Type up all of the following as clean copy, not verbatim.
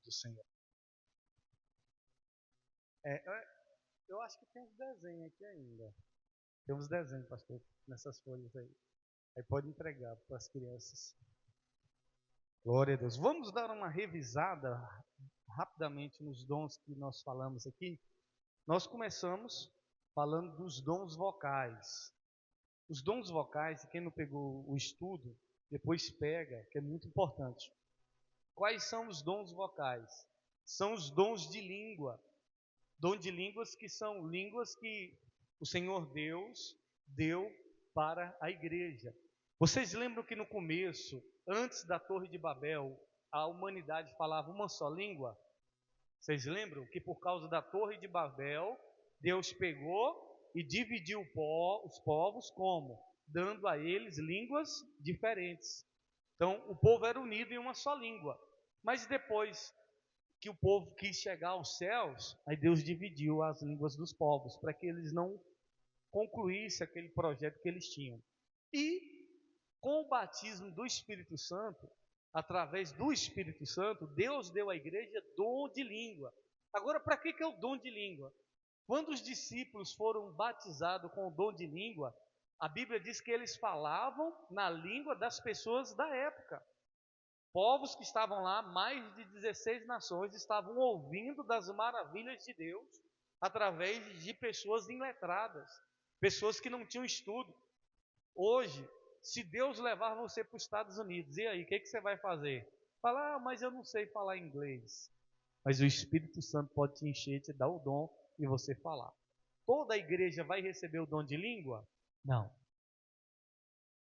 do Senhor. Eu acho que tem uns desenhos aqui ainda. Tem uns desenhos, pastor, nessas folhas aí. Aí pode entregar para as crianças. Glória a Deus. Vamos dar uma revisada rapidamente nos dons que nós falamos aqui. Nós começamos falando dos dons vocais. Os dons vocais, quem não pegou o estudo, depois pega, que é muito importante. Quais são os dons vocais? São os dons de língua. Dom de línguas que são línguas que o Senhor Deus deu para a igreja. Vocês lembram que no começo, antes da Torre de Babel, a humanidade falava uma só língua? Vocês lembram que por causa da Torre de Babel, Deus pegou e dividiu os povos como? Dando a eles línguas diferentes. Então, o povo era unido em uma só língua. Mas depois que o povo quis chegar aos céus, aí Deus dividiu as línguas dos povos, para que eles não concluíssem aquele projeto que eles tinham. E com o batismo do Espírito Santo, através do Espírito Santo, Deus deu à igreja dom de língua. Agora, para que é o dom de língua? Quando os discípulos foram batizados com o dom de língua, a Bíblia diz que eles falavam na língua das pessoas da época. Povos que estavam lá, mais de 16 nações, estavam ouvindo das maravilhas de Deus através de pessoas iletradas, pessoas que não tinham estudo. Hoje, se Deus levar você para os Estados Unidos, e aí, o que você vai fazer? Falar, mas eu não sei falar inglês. Mas o Espírito Santo pode te encher, te dar o dom e você falar. Toda a igreja vai receber o dom de língua? Não.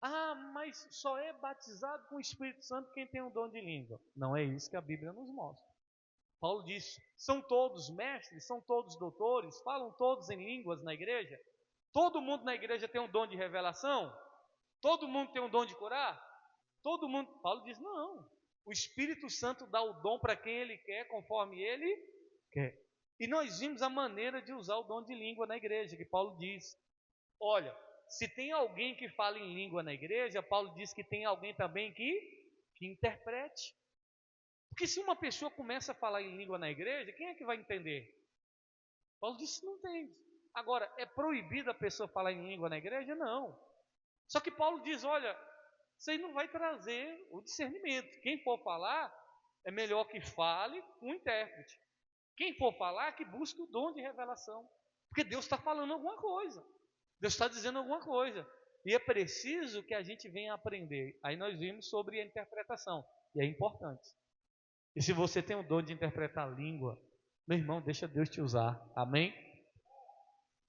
Ah, mas só é batizado com o Espírito Santo quem tem o dom de língua. Não é isso que a Bíblia nos mostra. Paulo diz, são todos mestres, são todos doutores, falam todos em línguas na igreja? Todo mundo na igreja tem um dom de revelação? Todo mundo tem um dom de curar? Todo mundo. Paulo diz, não. O Espírito Santo dá o dom para quem ele quer, conforme ele quer. E nós vimos a maneira de usar o dom de língua na igreja, que Paulo diz, olha, se tem alguém que fala em língua na igreja, Paulo diz que tem alguém também que interprete. Porque se uma pessoa começa a falar em língua na igreja, quem é que vai entender? Paulo diz que não entende. Agora, é proibido a pessoa falar em língua na igreja? Não. Só que Paulo diz, olha, isso aí não vai trazer o discernimento. Quem for falar, é melhor que fale com um intérprete. Quem for falar, que busque o dom de revelação. Porque Deus está falando alguma coisa. Deus está dizendo alguma coisa. E é preciso que a gente venha aprender. Aí nós vimos sobre a interpretação. E é importante. E se você tem o dom de interpretar a língua, meu irmão, deixa Deus te usar. Amém?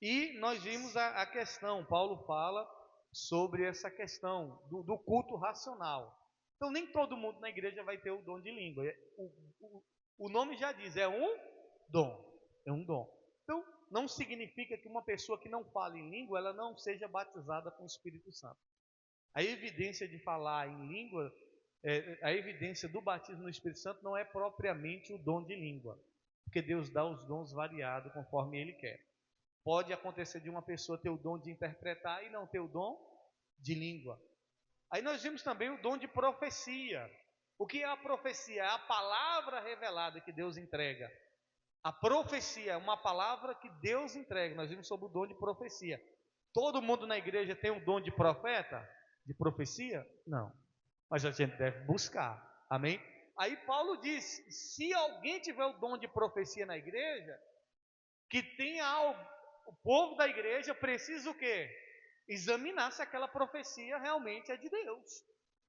E nós vimos a questão. Paulo fala sobre essa questão do culto racional. Então, nem todo mundo na igreja vai ter o dom de língua. O nome já diz, é um dom. É um dom. Então, não significa que uma pessoa que não fala em língua, ela não seja batizada com o Espírito Santo. A evidência de falar em língua, a evidência do batismo no Espírito Santo não é propriamente o dom de língua. Porque Deus dá os dons variados conforme Ele quer. Pode acontecer de uma pessoa ter o dom de interpretar e não ter o dom de língua. Aí nós vimos também o dom de profecia. O que é a profecia? É a palavra revelada que Deus entrega. A profecia é uma palavra que Deus entrega. Nós vimos sobre o dom de profecia. Todo mundo na igreja tem o dom de profeta? De profecia? Não. Mas a gente deve buscar. Amém? Aí Paulo diz, se alguém tiver o dom de profecia na igreja, que tenha algo, o povo da igreja precisa o quê? Examinar se aquela profecia realmente é de Deus.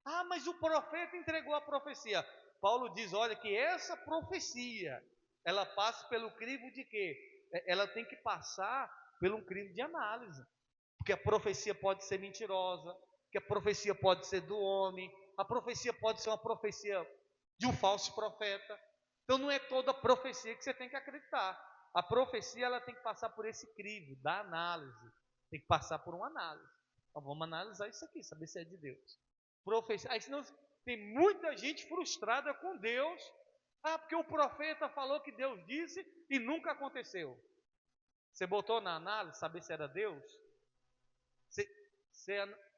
Ah, mas o profeta entregou a profecia. Paulo diz, olha, que essa profecia, ela passa pelo crivo de quê? Ela tem que passar por um crivo de análise. Porque a profecia pode ser mentirosa, que a profecia pode ser do homem, a profecia pode ser uma profecia de um falso profeta. Então não é toda profecia que você tem que acreditar. A profecia ela tem que passar por esse crivo da análise. Tem que passar por uma análise. Então vamos analisar isso aqui, saber se é de Deus. Profecia. Aí senão tem muita gente frustrada com Deus. Ah, porque o profeta falou que Deus disse e nunca aconteceu. Você botou na análise, saber se era Deus?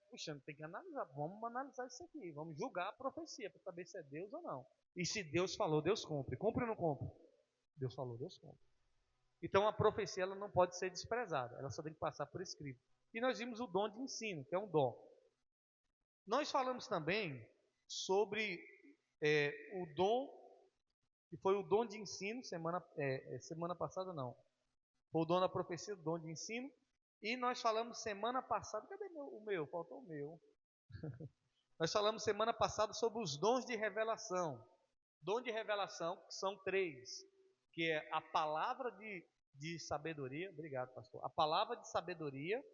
Puxa, tem que analisar. Vamos analisar isso aqui. Vamos julgar a profecia para saber se é Deus ou não. E se Deus falou, Deus cumpre. Cumpre ou não cumpre? Deus falou, Deus cumpre. Então a profecia ela não pode ser desprezada, ela só tem que passar por escrito. E nós vimos o dom de ensino, que é um dom. Nós falamos também sobre o dom, que foi o dom de ensino, semana passada não. Foi o dom da profecia, o dom de ensino. E nós falamos semana passada, cadê o meu? Faltou o meu. Nós falamos semana passada sobre os dons de revelação. Dom de revelação, que são 3, que é a palavra de sabedoria, obrigado pastor, a palavra de sabedoria,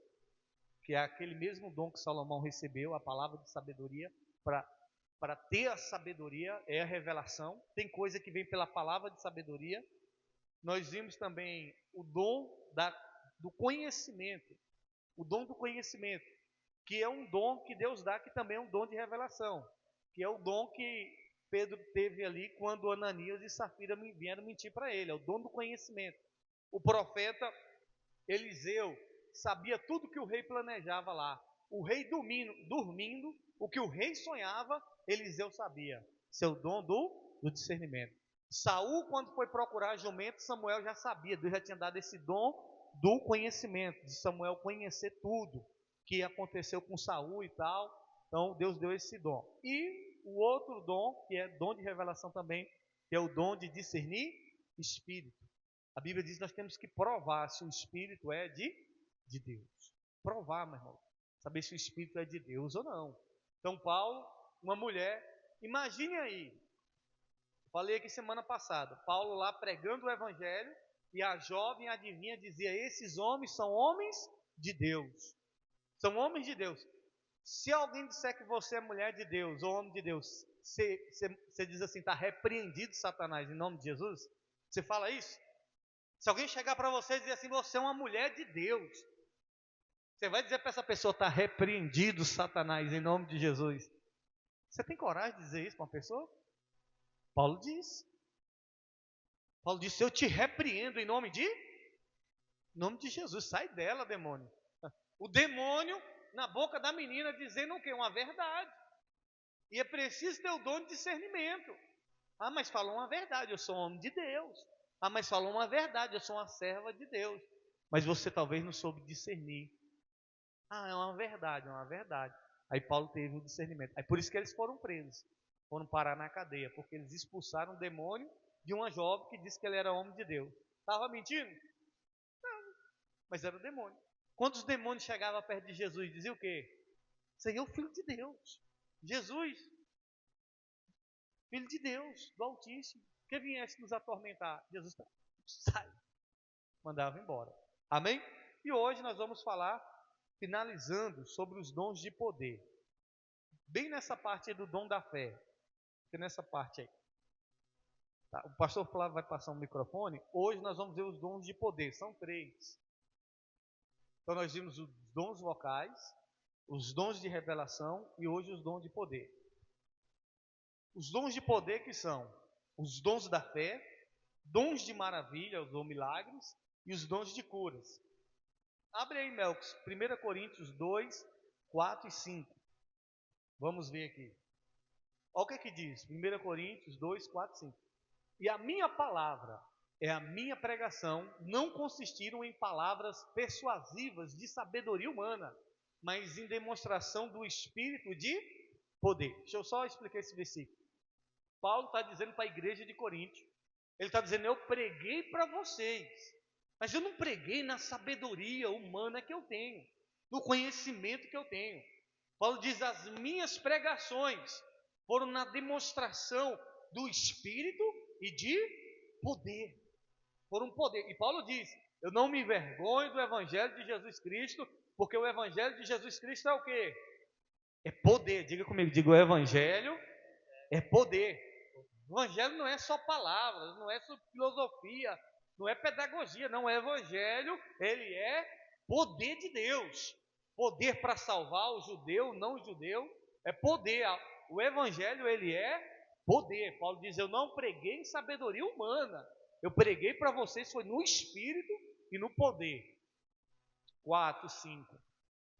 que é aquele mesmo dom que Salomão recebeu, a palavra de sabedoria, para ter a sabedoria, é a revelação, tem coisa que vem pela palavra de sabedoria. Nós vimos também o dom do conhecimento, o dom do conhecimento, que é um dom que Deus dá, que também é um dom de revelação, que é o dom que Pedro teve ali quando Ananias e Safira vieram mentir para ele, é o dom do conhecimento. O profeta Eliseu sabia tudo que o rei planejava lá. O rei dormindo, o que o rei sonhava, Eliseu sabia. Seu dom do discernimento. Saul, quando foi procurar jumento, Samuel já sabia, Deus já tinha dado esse dom do conhecimento, de Samuel conhecer tudo que aconteceu com Saul e tal. Então Deus deu esse dom. E o outro dom, que é dom de revelação também, que é o dom de discernir espírito. A Bíblia diz que nós temos que provar se o espírito é de Deus. Provar, meu irmão. Saber se o espírito é de Deus ou não. Então Paulo, uma mulher, imagine aí, falei aqui semana passada, Paulo lá pregando o evangelho, e a jovem adivinha dizia, esses homens são homens de Deus. São homens de Deus. Se alguém disser que você é mulher de Deus ou homem de Deus, você diz assim, está repreendido Satanás em nome de Jesus? Você fala isso? Se alguém chegar para você e dizer assim, você é uma mulher de Deus, você vai dizer para essa pessoa, está repreendido Satanás em nome de Jesus? Você tem coragem de dizer isso para uma pessoa? Paulo diz, eu te repreendo em nome de Jesus, sai dela, demônio. O demônio na boca da menina dizendo o quê? Uma verdade. E é preciso ter o dom de discernimento. Ah, mas falou uma verdade, eu sou um homem de Deus. Ah, mas falou uma verdade, eu sou uma serva de Deus. Mas você talvez não soube discernir. Ah, é uma verdade, é uma verdade. Aí Paulo teve o discernimento. Aí por isso que eles foram presos. Foram parar na cadeia, porque eles expulsaram o demônio de uma jovem que disse que ele era homem de Deus. Estava mentindo? Não, mas era o demônio. Quando os demônios chegavam perto de Jesus, diziam o quê? Senhor, filho de Deus. Jesus, filho de Deus, do Altíssimo, que viesse nos atormentar. Jesus, sai. Mandava embora. Amém? E hoje nós vamos falar, finalizando, sobre os dons de poder. Bem nessa parte aí do dom da fé. Porque nessa parte aí. Tá? O pastor Flávio vai passar um microfone. Hoje nós vamos ver os dons de poder. São 3. Então nós vimos os dons vocais, os dons de revelação e hoje os dons de poder. Os dons de poder que são os dons da fé, dons de maravilhas ou milagres e os dons de curas. Abre aí, Melcos, 1 Coríntios 2, 4 e 5. Vamos ver aqui. Olha o que diz, 1 Coríntios 2, 4 e 5. E a minha palavra é a minha pregação, não consistiram em palavras persuasivas de sabedoria humana, mas em demonstração do Espírito de poder. Deixa eu só explicar esse versículo. Paulo está dizendo para a igreja de Corinto, ele está dizendo, eu preguei para vocês, mas eu não preguei na sabedoria humana que eu tenho, no conhecimento que eu tenho. Paulo diz, as minhas pregações foram na demonstração do Espírito e de poder. Foram poder. E Paulo diz, eu não me envergonho do Evangelho de Jesus Cristo, porque o Evangelho de Jesus Cristo é o quê? É poder. Diga comigo, diga, o Evangelho é poder. O Evangelho não é só palavras, não é só filosofia, não é pedagogia, não. O Evangelho, ele é poder de Deus. Poder para salvar o judeu, não o judeu, é poder. O Evangelho, ele é poder. Paulo diz, eu não preguei em sabedoria humana, eu preguei para vocês, foi no Espírito e no poder. 4, 5.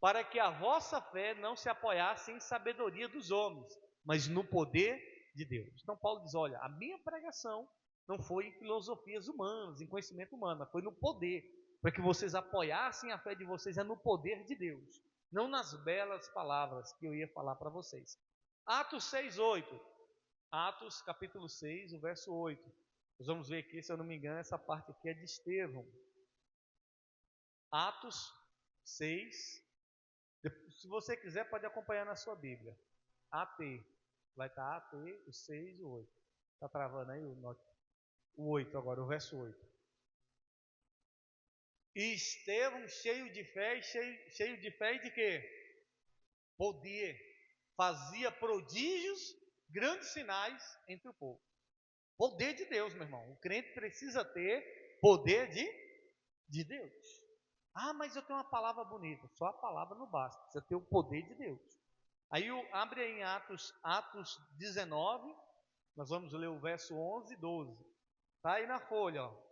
Para que a vossa fé não se apoiasse em sabedoria dos homens, mas no poder de Deus. Então Paulo diz, olha, a minha pregação não foi em filosofias humanas, em conhecimento humano, mas foi no poder, para que vocês apoiassem a fé de vocês, é no poder de Deus, não nas belas palavras que eu ia falar para vocês. Atos 6:8. Atos capítulo 6, o verso 8. Nós vamos ver aqui, se eu não me engano, essa parte aqui é de Estevão. Atos 6. Se você quiser, pode acompanhar na sua Bíblia. AT. Vai estar AT, o 6 e o 8. Está travando aí o 8 agora, o verso 8. E Estevão, cheio de fé, cheio de fé e de quê? Poder. Fazia prodígios, grandes sinais entre o povo. Poder de Deus, meu irmão. O crente precisa ter poder de Deus. Ah, mas eu tenho uma palavra bonita. Só a palavra não basta. Precisa ter o poder de Deus. Aí abre aí em Atos 19. Nós vamos ler o verso 11 e 12. Está aí na folha, ó.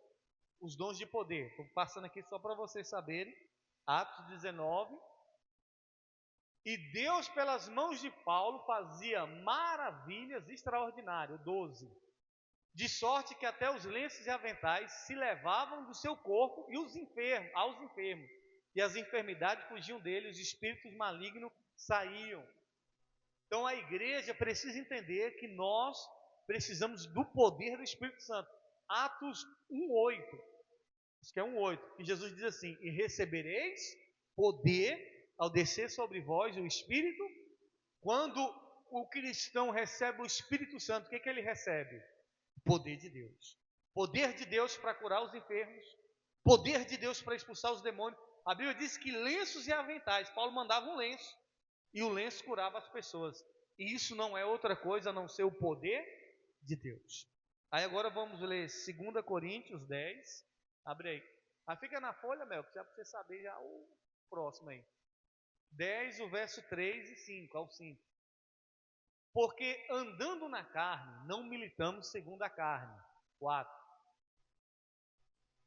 Os dons de poder. Estou passando aqui só para vocês saberem. Atos 19. E Deus, pelas mãos de Paulo, fazia maravilhas extraordinárias. 12. De sorte que até os lenços e aventais se levavam do seu corpo e aos enfermos. E as enfermidades fugiam dele, os espíritos malignos saíam. Então a igreja precisa entender que nós precisamos do poder do Espírito Santo. Atos 1:8. Acho que é 1:8. Que Jesus diz assim: e recebereis poder ao descer sobre vós o Espírito. Quando o cristão recebe o Espírito Santo, o que ele recebe? Poder de Deus. Poder de Deus para curar os enfermos. Poder de Deus para expulsar os demônios. A Bíblia diz que lenços e aventais. Paulo mandava um lenço e o lenço curava as pessoas. E isso não é outra coisa a não ser o poder de Deus. Aí agora vamos ler 2 Coríntios 10. Abre aí. Fica na folha, Mel, já para você saber já o próximo aí. 10, o verso 3 e 5, ao 5. Porque andando na carne, não militamos segundo a carne. 4.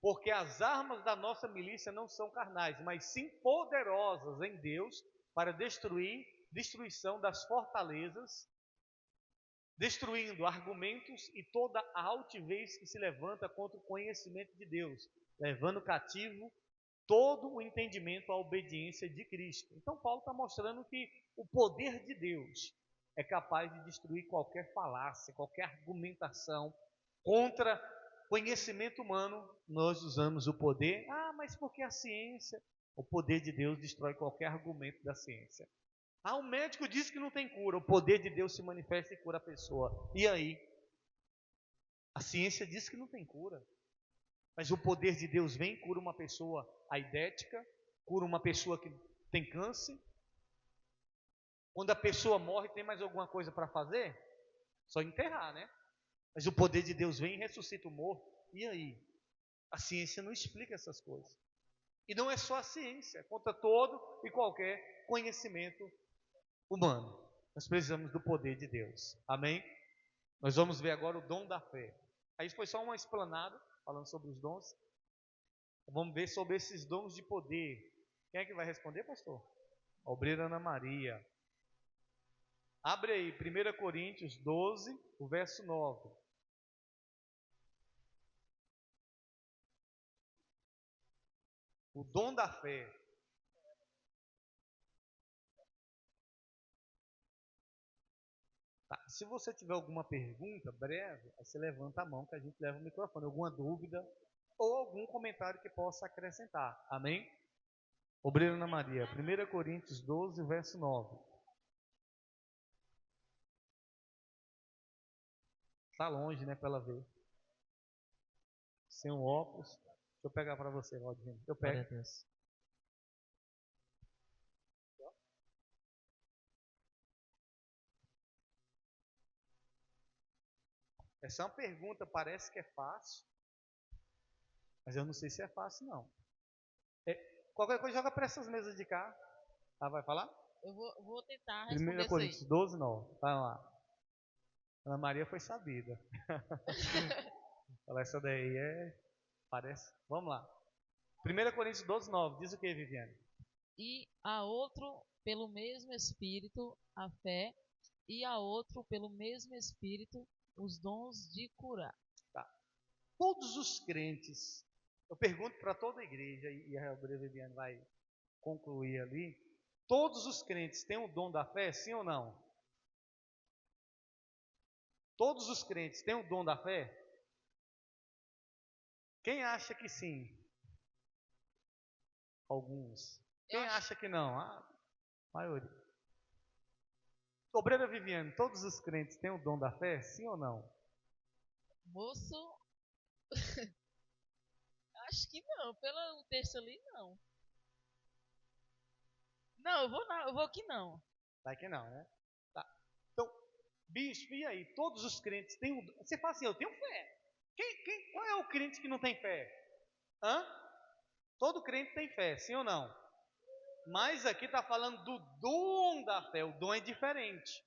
Porque as armas da nossa milícia não são carnais, mas sim poderosas em Deus para destruição das fortalezas, destruindo argumentos e toda a altivez que se levanta contra o conhecimento de Deus, levando cativo todo o entendimento à obediência de Cristo. Então Paulo está mostrando que o poder de Deus é capaz de destruir qualquer falácia, qualquer argumentação contra conhecimento humano. Nós usamos o poder. Mas porque a ciência? O poder de Deus destrói qualquer argumento da ciência. O médico diz que não tem cura. O poder de Deus se manifesta e cura a pessoa. E aí? A ciência diz que não tem cura. Mas o poder de Deus vem e cura uma pessoa aidética, cura uma pessoa que tem câncer. Quando a pessoa morre, tem mais alguma coisa para fazer? Só enterrar, né? Mas o poder de Deus vem e ressuscita o morto. E aí? A ciência não explica essas coisas. E não é só a ciência, é contra todo e qualquer conhecimento humano. Nós precisamos do poder de Deus. Amém? Nós vamos ver agora o dom da fé. Aí foi só uma explanada, falando sobre os dons. Vamos ver sobre esses dons de poder. Quem é que vai responder, pastor? A obreira Ana Maria. Abre aí, 1 Coríntios 12, o verso 9. O dom da fé. Tá, se você tiver alguma pergunta breve, aí você levanta a mão que a gente leva o microfone. Alguma dúvida ou algum comentário que possa acrescentar. Amém? Obreira Ana Maria, 1 Coríntios 12, verso 9. Está longe, né, para ela ver. Sem o óculos. Deixa eu pegar para você, Valdinho. Eu pego. Essa é uma pergunta, parece que é fácil, mas eu não sei se é fácil, não. Qualquer coisa joga para essas mesas de cá. Vai falar? Eu vou tentar responder 1 Coríntios 12, 9. Vai lá. Ana Maria foi sabida. Essa daí parece. Vamos lá. 1 Coríntios 12, 9. Diz o que, Viviane? E a outro, pelo mesmo Espírito, a fé, e a outro, pelo mesmo Espírito, os dons de curar. Tá. Todos os crentes, eu pergunto para toda a igreja, e a Breve Viviane vai concluir ali, todos os crentes têm o dom da fé, sim ou não? Todos os crentes têm o dom da fé? Quem acha que sim? Alguns. Quem acha que não? A maioria. Obreira Viviane, todos os crentes têm o dom da fé, sim ou não? Moço, acho que não. Pelo texto ali, não. Não, eu vou que não. Vai que não, né? Tá. Então, bispo, e aí? Todos os crentes têm o dom. Você fala assim, eu tenho fé. Qual é o crente que não tem fé? Hã? Todo crente tem fé, sim ou não? Mas aqui está falando do dom da fé. O dom é diferente.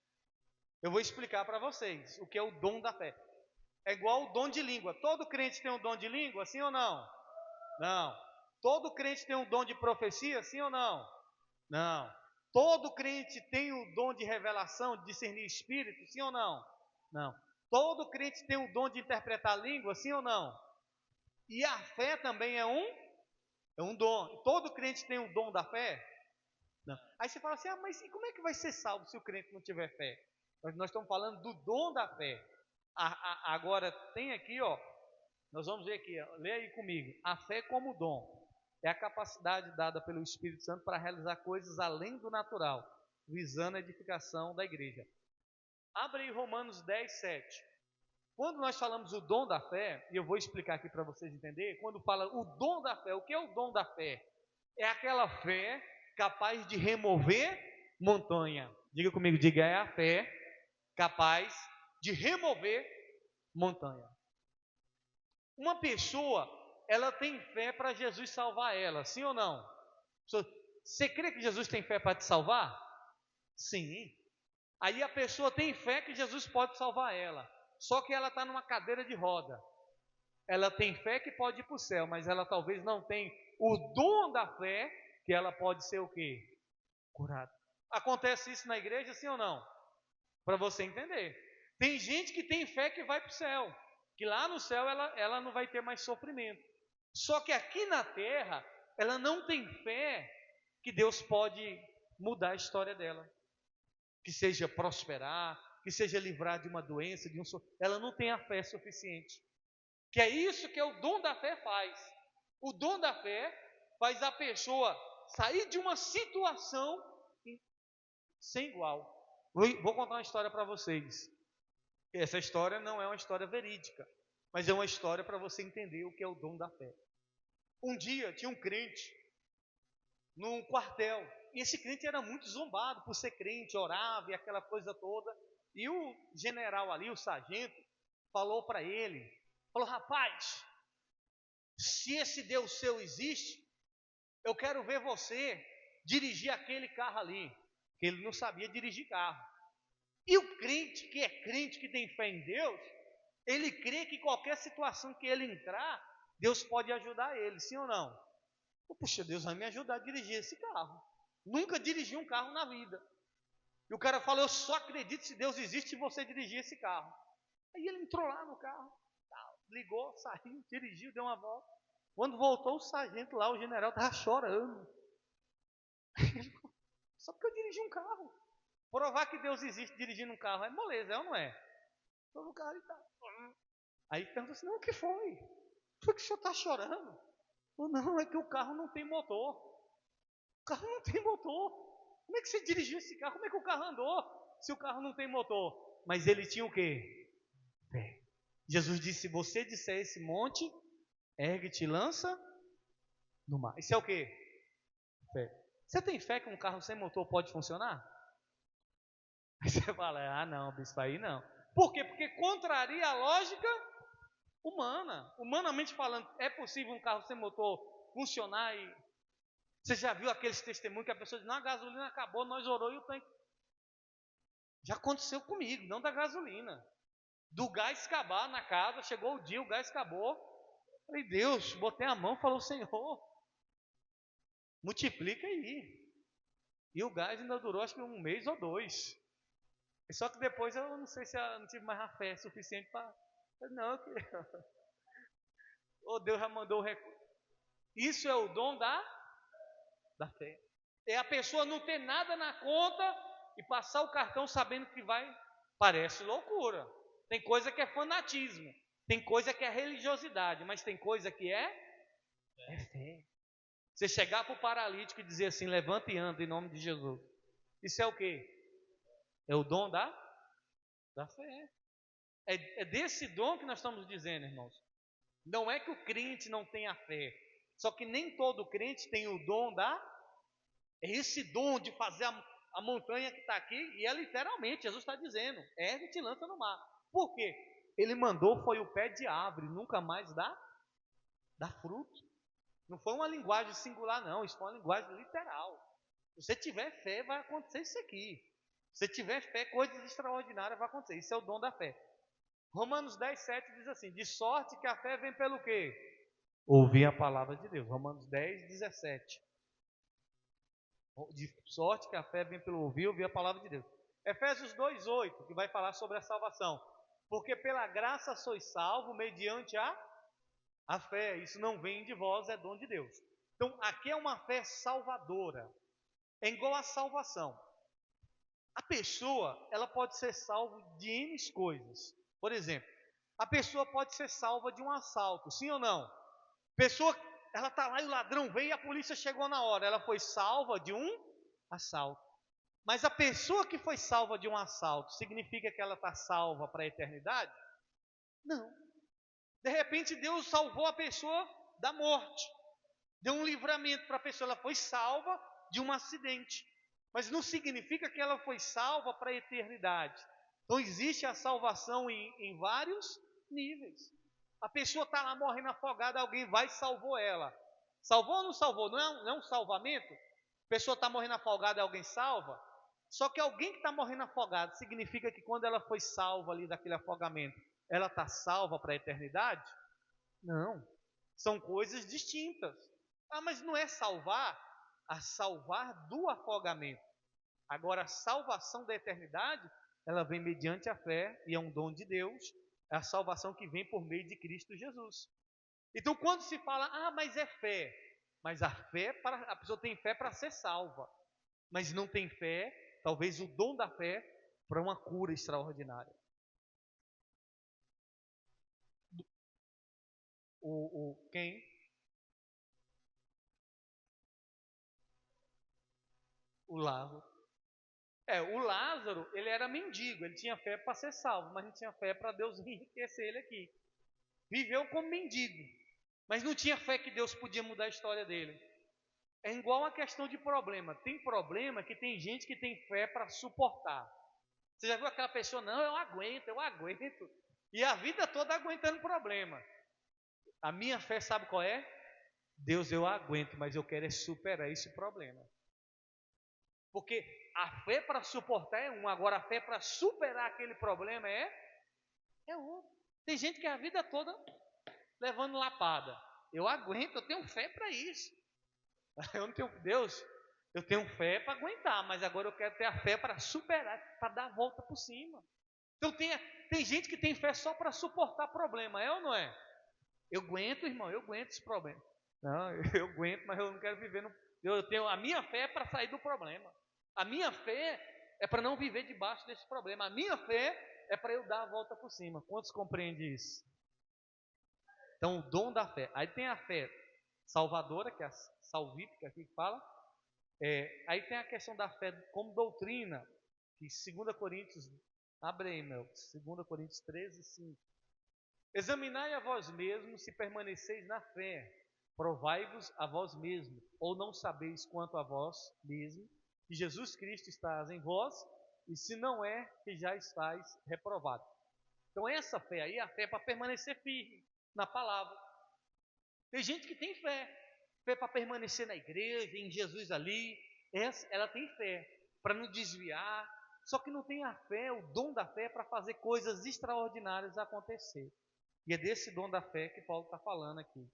Eu vou explicar para vocês o que é o dom da fé. É igual o dom de língua. Todo crente tem um dom de língua, sim ou não? Não. Todo crente tem um dom de profecia, sim ou não? Não. Todo crente tem o dom de revelação, de discernir espírito, sim ou não? Não. Todo crente tem o dom de interpretar a língua, sim ou não? E a fé também é um dom. Todo crente tem o dom da fé? Não. Aí você fala assim, mas e como é que vai ser salvo se o crente não tiver fé? Nós estamos falando do dom da fé. Agora tem aqui, ó, nós vamos ver aqui, ó, lê aí comigo. A fé como dom é a capacidade dada pelo Espírito Santo para realizar coisas além do natural, visando a edificação da igreja. Abre aí Romanos 10, 7. Quando nós falamos o dom da fé, e eu vou explicar aqui para vocês entenderem, quando fala o dom da fé, o que é o dom da fé? É aquela fé capaz de remover montanha. Diga comigo, diga, é a fé capaz de remover montanha. Uma pessoa, ela tem fé para Jesus salvar ela, sim ou não? Você crê que Jesus tem fé para te salvar? Sim. Aí a pessoa tem fé que Jesus pode salvar ela, só que ela está numa cadeira de roda. Ela tem fé que pode ir para o céu, mas ela talvez não tenha o dom da fé, que ela pode ser o quê? Curada. Acontece isso na igreja, sim ou não? Para você entender. Tem gente que tem fé que vai para o céu, que lá no céu ela não vai ter mais sofrimento. Só que aqui na terra, ela não tem fé que Deus pode mudar a história dela. Que seja prosperar, que seja livrar de uma doença, ela não tem a fé suficiente. Que é isso que o dom da fé faz. O dom da fé faz a pessoa sair de uma situação sem igual. Vou contar uma história para vocês. Essa história não é uma história verídica, mas é uma história para você entender o que é o dom da fé. Um dia tinha um crente num quartel, e esse crente era muito zombado por ser crente, orava e aquela coisa toda. E o general ali, o sargento, falou para ele, falou, rapaz, se esse Deus seu existe, eu quero ver você dirigir aquele carro ali, porque ele não sabia dirigir carro. E o crente, que tem fé em Deus, ele crê que qualquer situação que ele entrar, Deus pode ajudar ele, sim ou não? Puxa, Deus vai me ajudar a dirigir esse carro. Nunca dirigi um carro na vida. E o cara falou, eu só acredito se Deus existe e você dirigir esse carro. Aí ele entrou lá no carro, ligou, saiu, dirigiu, deu uma volta. Quando voltou o sargento lá, o general estava chorando. Só porque eu dirigi um carro. Provar que Deus existe dirigindo um carro é moleza, é ou não é? Estou no carro e tá. Aí perguntou assim, não, o que foi? Por que o senhor está chorando? Não, é que o carro não tem motor. O carro não tem motor. Como é que você dirigiu esse carro? Como é que o carro andou se o carro não tem motor? Mas ele tinha o quê? Fé. Jesus disse, se você disser esse monte, ergue-te e lança no mar. Isso é o quê? Fé. Você tem fé que um carro sem motor pode funcionar? Aí você fala, não, bispo, aí não. Por quê? Porque contraria a lógica humana. Humanamente falando, é possível um carro sem motor funcionar e... Você já viu aqueles testemunhos que a pessoa diz, não, a gasolina acabou, nós orou e o tanque... Já aconteceu comigo, não da gasolina. Do gás acabar na casa, chegou o dia, o gás acabou. Falei, Deus, botei a mão, falou, Senhor, multiplica aí. E o gás ainda durou acho que 1 mês ou 2. Só que depois eu não sei se eu não tive mais a fé suficiente para... Não, Deus já mandou o recurso. Isso é o dom da fé. É a pessoa não ter nada na conta e passar o cartão sabendo que vai. Parece loucura. Tem coisa que é fanatismo. Tem coisa que é religiosidade. Mas tem coisa que é fé. Você chegar para o paralítico e dizer assim: levanta e anda em nome de Jesus. Isso é o quê? É o dom da fé. É desse dom que nós estamos dizendo, irmãos. Não é que o crente não tenha fé. Só que nem todo crente tem o dom é esse dom de fazer a montanha que está aqui. E é literalmente, Jesus está dizendo: ergue e te lança no mar. Por quê? Ele mandou foi o pé de árvore, nunca mais dá fruto. Não foi uma linguagem singular, não. Isso foi uma linguagem literal. Se você tiver fé, vai acontecer isso aqui. Se você tiver fé, coisas extraordinárias vão acontecer. Isso é o dom da fé. Romanos 10, 7 diz assim: de sorte que a fé vem pelo quê? Ouvir a palavra de Deus. Romanos 10, 17. De sorte que a fé vem pelo ouvir a palavra de Deus. Efésios 2, 8, que vai falar sobre a salvação. Porque pela graça sois salvos mediante a fé. Isso não vem de vós, é dom de Deus. Então, aqui é uma fé salvadora. É igual a salvação. A pessoa, ela pode ser salva de N coisas. Por exemplo, a pessoa pode ser salva de um assalto, sim ou não? A pessoa, ela está lá e o ladrão veio e a polícia chegou na hora. Ela foi salva de um assalto. Mas a pessoa que foi salva de um assalto, significa que ela está salva para a eternidade? Não. De repente Deus salvou a pessoa da morte. Deu um livramento para a pessoa. Ela foi salva de um acidente. Mas não significa que ela foi salva para a eternidade. Então existe a salvação em vários níveis. A pessoa está lá morrendo afogada, alguém vai e salvou ela. Salvou ou não salvou? Não é um salvamento? A pessoa está morrendo afogada e alguém salva? Só que alguém que está morrendo afogado, significa que quando ela foi salva ali daquele afogamento, ela está salva para a eternidade? Não. São coisas distintas. Ah, mas não é salvar? A salvar do afogamento. Agora, a salvação da eternidade, ela vem mediante a fé e é um dom de Deus. É a salvação que vem por meio de Cristo Jesus. Então, quando se fala, mas é fé. Mas a pessoa tem fé para ser salva. Mas não tem fé, talvez o dom da fé, para uma cura extraordinária. Quem? O Lázaro. O Lázaro, ele era mendigo, ele tinha fé para ser salvo, mas não tinha fé para Deus enriquecer ele aqui. Viveu como mendigo, mas não tinha fé que Deus podia mudar a história dele. É igual a questão de problema. Tem problema que tem gente que tem fé para suportar. Você já viu aquela pessoa, não, eu aguento. E a vida toda aguentando problema. A minha fé sabe qual é? Deus, eu aguento, mas eu quero superar esse problema. Porque a fé para suportar é agora a fé para superar aquele problema é outro. Tem gente que a vida toda levando lapada. Eu aguento, eu tenho fé para isso. Eu não tenho, Deus, eu tenho fé para aguentar, mas agora eu quero ter a fé para superar, para dar a volta por cima. Então tem gente que tem fé só para suportar problema, é ou não é? Eu aguento, irmão, eu aguento esse problema. Não, eu aguento, mas eu não quero viver eu tenho a minha fé para sair do problema. A minha fé é para não viver debaixo desse problema. A minha fé é para eu dar a volta por cima. Quantos compreendem isso? Então, o dom da fé. Aí tem a fé salvadora, que é a salvífica aqui que fala. Aí tem a questão da fé como doutrina, que 2 Coríntios, abre aí, 2 Coríntios 13, 5. Examinai a vós mesmos se permaneceis na fé. Provai-vos a vós mesmos, ou não sabeis quanto a vós mesmos, que Jesus Cristo está em vós, e se não é, que já estáis reprovado. Então essa fé aí, a fé é para permanecer firme na palavra. Tem gente que tem fé para permanecer na igreja, em Jesus ali, ela tem fé para não desviar, só que não tem a fé, o dom da fé para fazer coisas extraordinárias acontecer. E é desse dom da fé que Paulo está falando aqui,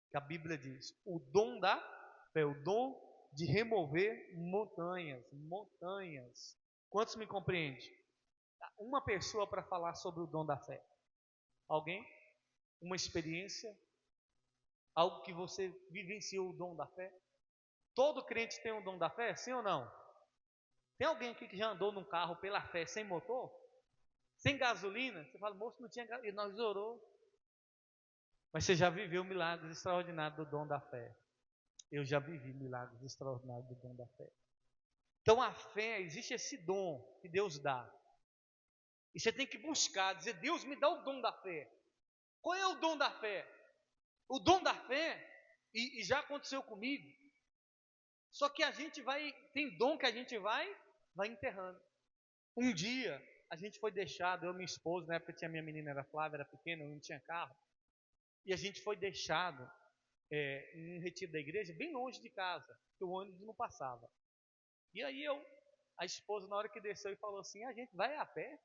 que a Bíblia diz, o dom da fé, o dom de remover montanhas. Quantos me compreendem? Uma pessoa para falar sobre o dom da fé. Alguém? Uma experiência? Algo que você vivenciou o dom da fé? Todo crente tem o dom da fé, sim ou não? Tem alguém aqui que já andou num carro pela fé sem motor? Sem gasolina? Você fala, moço, não tinha gasolina, e nós orou. Mas você já viveu milagres extraordinários do dom da fé. Eu já vivi milagres extraordinários do dom da fé. Então a fé, existe esse dom que Deus dá. E você tem que buscar, dizer, Deus me dá o dom da fé. Qual é o dom da fé? O dom da fé, e já aconteceu comigo, só que a gente tem dom que a gente vai enterrando. Um dia, a gente foi deixado, eu e minha esposa, na época tinha minha menina, era Flávia, era pequena, eu não tinha carro, e a gente foi deixado em um retiro da igreja, bem longe de casa, que o ônibus não passava. E aí a esposa, na hora que desceu, e falou assim, a gente vai a pé?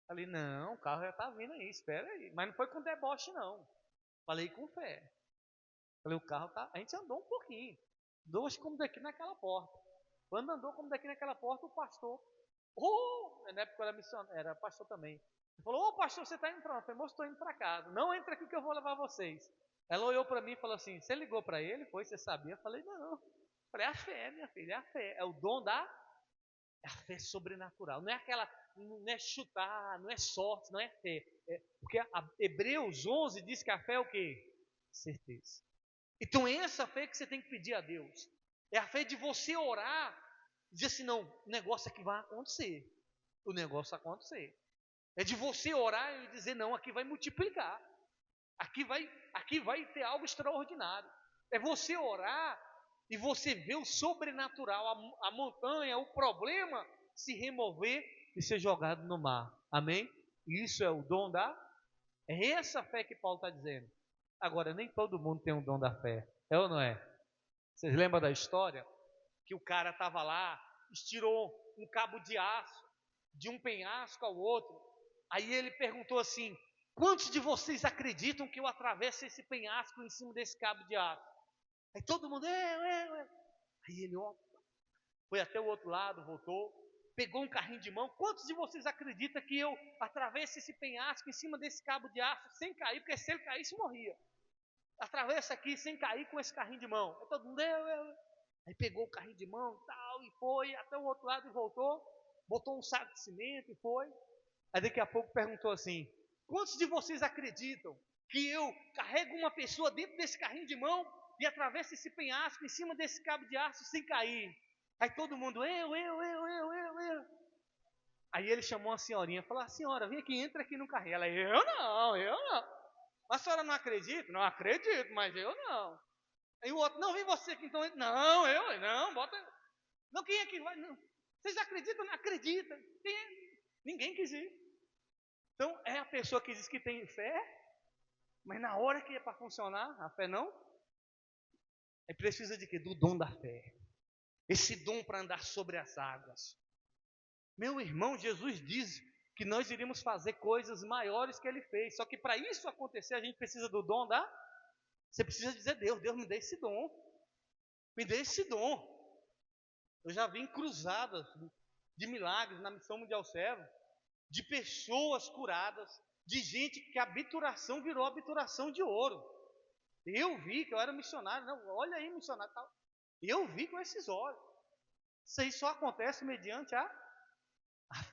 Falei, não, o carro já está vindo aí, espera aí. Mas não foi com deboche, não. Falei com fé. Falei, o carro tá. A gente andou um pouquinho. Dois como daqui naquela porta. Quando andou como daqui naquela porta, o pastor. Na época eu era missionário, era pastor também. Ele falou, pastor, você está indo para onde? Eu falei, moço, estou indo para casa. Não, entra aqui que eu vou levar vocês. Ela olhou para mim e falou assim, você ligou para ele? Foi, você sabia? Eu falei, não. Falei, a fé, minha filha, é a fé. É o dom é a fé sobrenatural. Não é aquela, não é chutar, não é sorte, não é fé. Porque Hebreus 11 diz que a fé é o quê? Certeza. Então é essa fé que você tem que pedir a Deus. É a fé de você orar, dizer assim, não, o negócio aqui vai acontecer. O negócio vai acontecer. É de você orar e dizer, não, aqui vai multiplicar. Aqui vai ter algo extraordinário. É você orar e você ver o sobrenatural, a montanha, o problema se remover e ser jogado no mar. Amém? Isso é o dom É essa fé que Paulo está dizendo. Agora, nem todo mundo tem o dom da fé. É ou não é? Vocês lembram da história? Que o cara estava lá, estirou um cabo de aço de um penhasco ao outro. Aí ele perguntou assim, quantos de vocês acreditam que eu atravesso esse penhasco em cima desse cabo de aço? Aí todo mundo, Aí ele, foi até o outro lado, voltou, pegou um carrinho de mão. Quantos de vocês acreditam que eu atravesso esse penhasco em cima desse cabo de aço sem cair? Porque se ele caísse, morria. Atravessa aqui sem cair com esse carrinho de mão. Aí todo mundo, Aí pegou o carrinho de mão e tal, e foi até o outro lado e voltou. Botou um saco de cimento e foi. Aí daqui a pouco perguntou assim, quantos de vocês acreditam que eu carrego uma pessoa dentro desse carrinho de mão e atravesso esse penhasco em cima desse cabo de aço sem cair? Aí todo mundo, eu. Aí ele chamou a senhorinha, falou, senhora, vem aqui, entra aqui no carrinho. Ela, eu não. A senhora não acredita? Não acredito, mas eu não. Aí o outro, não, vem você aqui então. Não, não, bota. Não, quem é que vai? Não. Vocês acreditam? Não acreditam. Ninguém quis ir. Então, é a pessoa que diz que tem fé, mas na hora que é para funcionar, a fé não. Aí precisa de quê? Do dom da fé. Esse dom para andar sobre as águas. Meu irmão, Jesus diz que nós iríamos fazer coisas maiores que ele fez. Só que para isso acontecer, a gente precisa do dom da. Você precisa dizer, Deus me dê esse dom. Me dê esse dom. Eu já vi cruzadas de milagres na Missão Mundial Servo, de pessoas curadas, de gente que a obturação virou obturação de ouro. Eu vi que eu era missionário, não, olha aí missionário, tal. Eu vi com esses olhos. Isso aí só acontece mediante a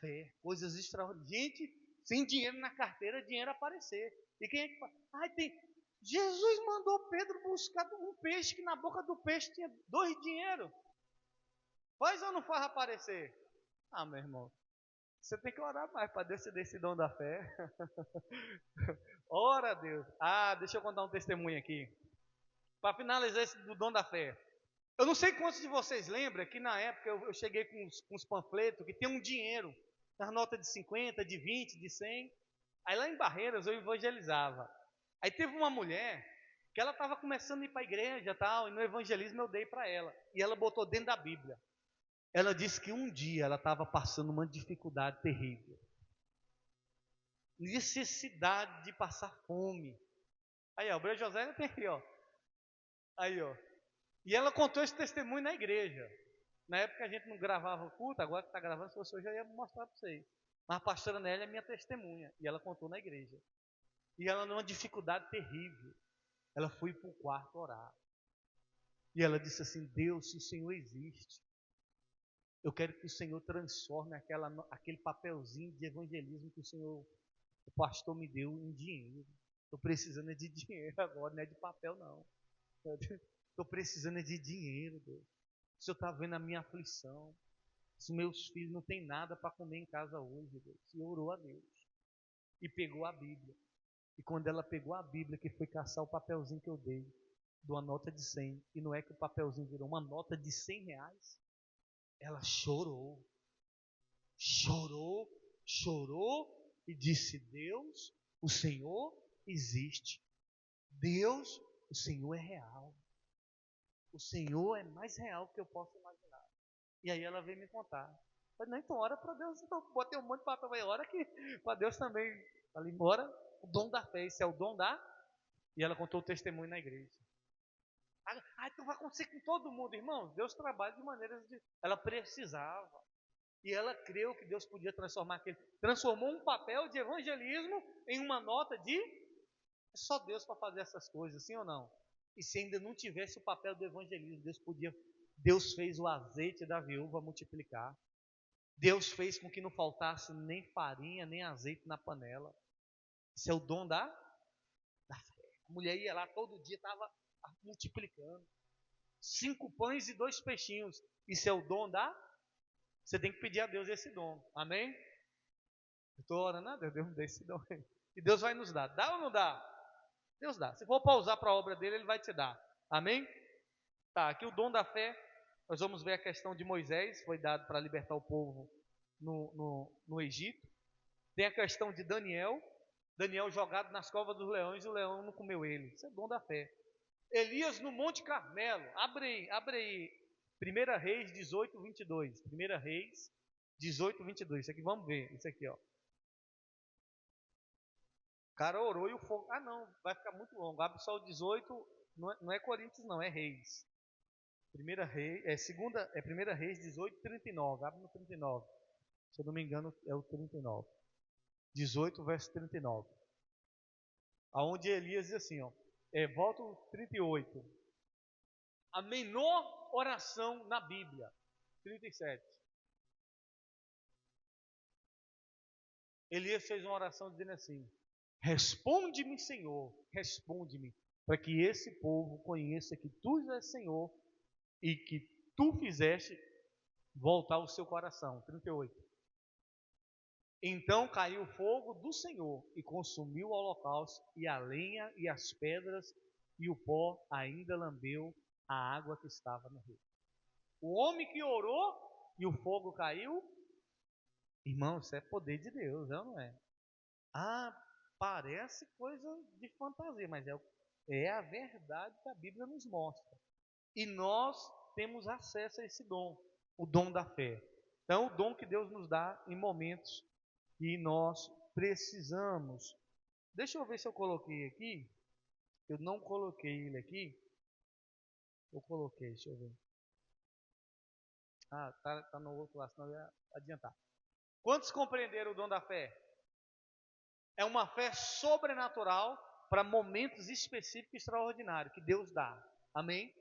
fé, coisas extraordinárias. Gente sem dinheiro na carteira, dinheiro aparecer. E quem é que fala? Jesus mandou Pedro buscar um peixe que na boca do peixe tinha 2 dinheiros. Faz ou não faz aparecer? Meu irmão, você tem que orar mais para Deus te dar esse dom da fé. Ora a Deus. Deixa eu contar um testemunho aqui. Para finalizar esse do dom da fé. Eu não sei quantos de vocês lembram que na época eu cheguei com uns panfletos que tem um dinheiro. Nas notas de 50, de 20, de 100. Aí lá em Barreiras eu evangelizava. Aí teve uma mulher que ela estava começando a ir para a igreja e tal, e no evangelismo eu dei para ela. E ela botou dentro da Bíblia. Ela disse que um dia ela estava passando uma dificuldade terrível. Necessidade de passar fome. Aí, o Breu José tem aqui, Aí, E ela contou esse testemunho na igreja. Na época a gente não gravava o culto, agora que está gravando, se fosse hoje eu ia mostrar para vocês. Mas a pastora Nélia é minha testemunha. E ela contou na igreja. E ela numa dificuldade terrível. Ela foi para o quarto orar. E ela disse assim: Deus, se o Senhor existe, eu quero que o Senhor transforme aquele papelzinho de evangelismo que o pastor me deu em dinheiro. Estou precisando de dinheiro agora, não é de papel não. Estou precisando de dinheiro, Deus. O Senhor está vendo a minha aflição. Os meus filhos não têm nada para comer em casa hoje, Deus. E orou a Deus. E pegou a Bíblia. E quando ela pegou a Bíblia, que foi caçar o papelzinho que eu dei, de uma nota de 100, e não é que o papelzinho virou uma nota de 100 reais, ela chorou. Chorou, chorou e disse: Deus, o Senhor existe. Deus, o Senhor é real. O Senhor é mais real que eu posso imaginar. E aí ela veio me contar. Eu falei, não, então ora para Deus. Então, botei um monte de papel aí, ora que para Deus também. Falei, ora, o dom da fé, esse é o dom da. E ela contou o testemunho na igreja. Então vai acontecer com todo mundo, irmão. Deus trabalha de maneiras de. Ela precisava. E ela creu que Deus podia transformar aquele. Transformou um papel de evangelismo em uma nota de. É só Deus para fazer essas coisas, sim ou não? E se ainda não tivesse o papel do evangelismo, Deus fez o azeite da viúva multiplicar. Deus fez com que não faltasse nem farinha, nem azeite na panela. Isso é o dom da fé. A mulher ia lá todo dia, estava multiplicando. 5 pães e 2 peixinhos. Isso é o dom da. Você tem que pedir a Deus esse dom. Amém? Eu estou orando a Deus, Deus me dá esse dom. E Deus vai nos dar. Dá ou não dá? Deus dá. Se for para usar para a obra dele, ele vai te dar. Amém? Tá, aqui o dom da fé. Nós vamos ver a questão de Moisés, foi dado para libertar o povo no Egito. Tem a questão de Daniel jogado nas covas dos leões e o leão não comeu ele. Isso é dom da fé. Elias no Monte Carmelo. Abre aí. 1 Reis 18, 22. 1 Reis 18, 22. Isso aqui, vamos ver. Isso aqui, ó. O cara orou e o fogo. Ah, não, vai ficar muito longo. Abre só o 18. Não é Coríntios, não, é Reis. 1 Reis 18, 39. Abre no 39. Se eu não me engano, é o 39. 18, verso 39. Aonde Elias diz assim, ó. Volta o 38. A menor oração na Bíblia. 37. Elias fez uma oração dizendo assim: responde-me, Senhor, responde-me, para que esse povo conheça que tu és Senhor e que tu fizeste voltar o seu coração. 38. Então caiu o fogo do Senhor e consumiu o holocausto e a lenha e as pedras, e o pó ainda lambeu a água que estava no rio. O homem que orou e o fogo caiu. Irmão, isso é poder de Deus, não é? Parece coisa de fantasia, mas é a verdade que a Bíblia nos mostra. E nós temos acesso a esse dom, o dom da fé. Então, o dom que Deus nos dá em momentos que nós precisamos. Deixa eu ver se eu coloquei aqui. Eu não coloquei ele aqui. Eu coloquei, deixa eu ver. Tá no outro lado, senão eu ia adiantar. Quantos compreenderam o dom da fé? É uma fé sobrenatural para momentos específicos e extraordinários que Deus dá. Amém?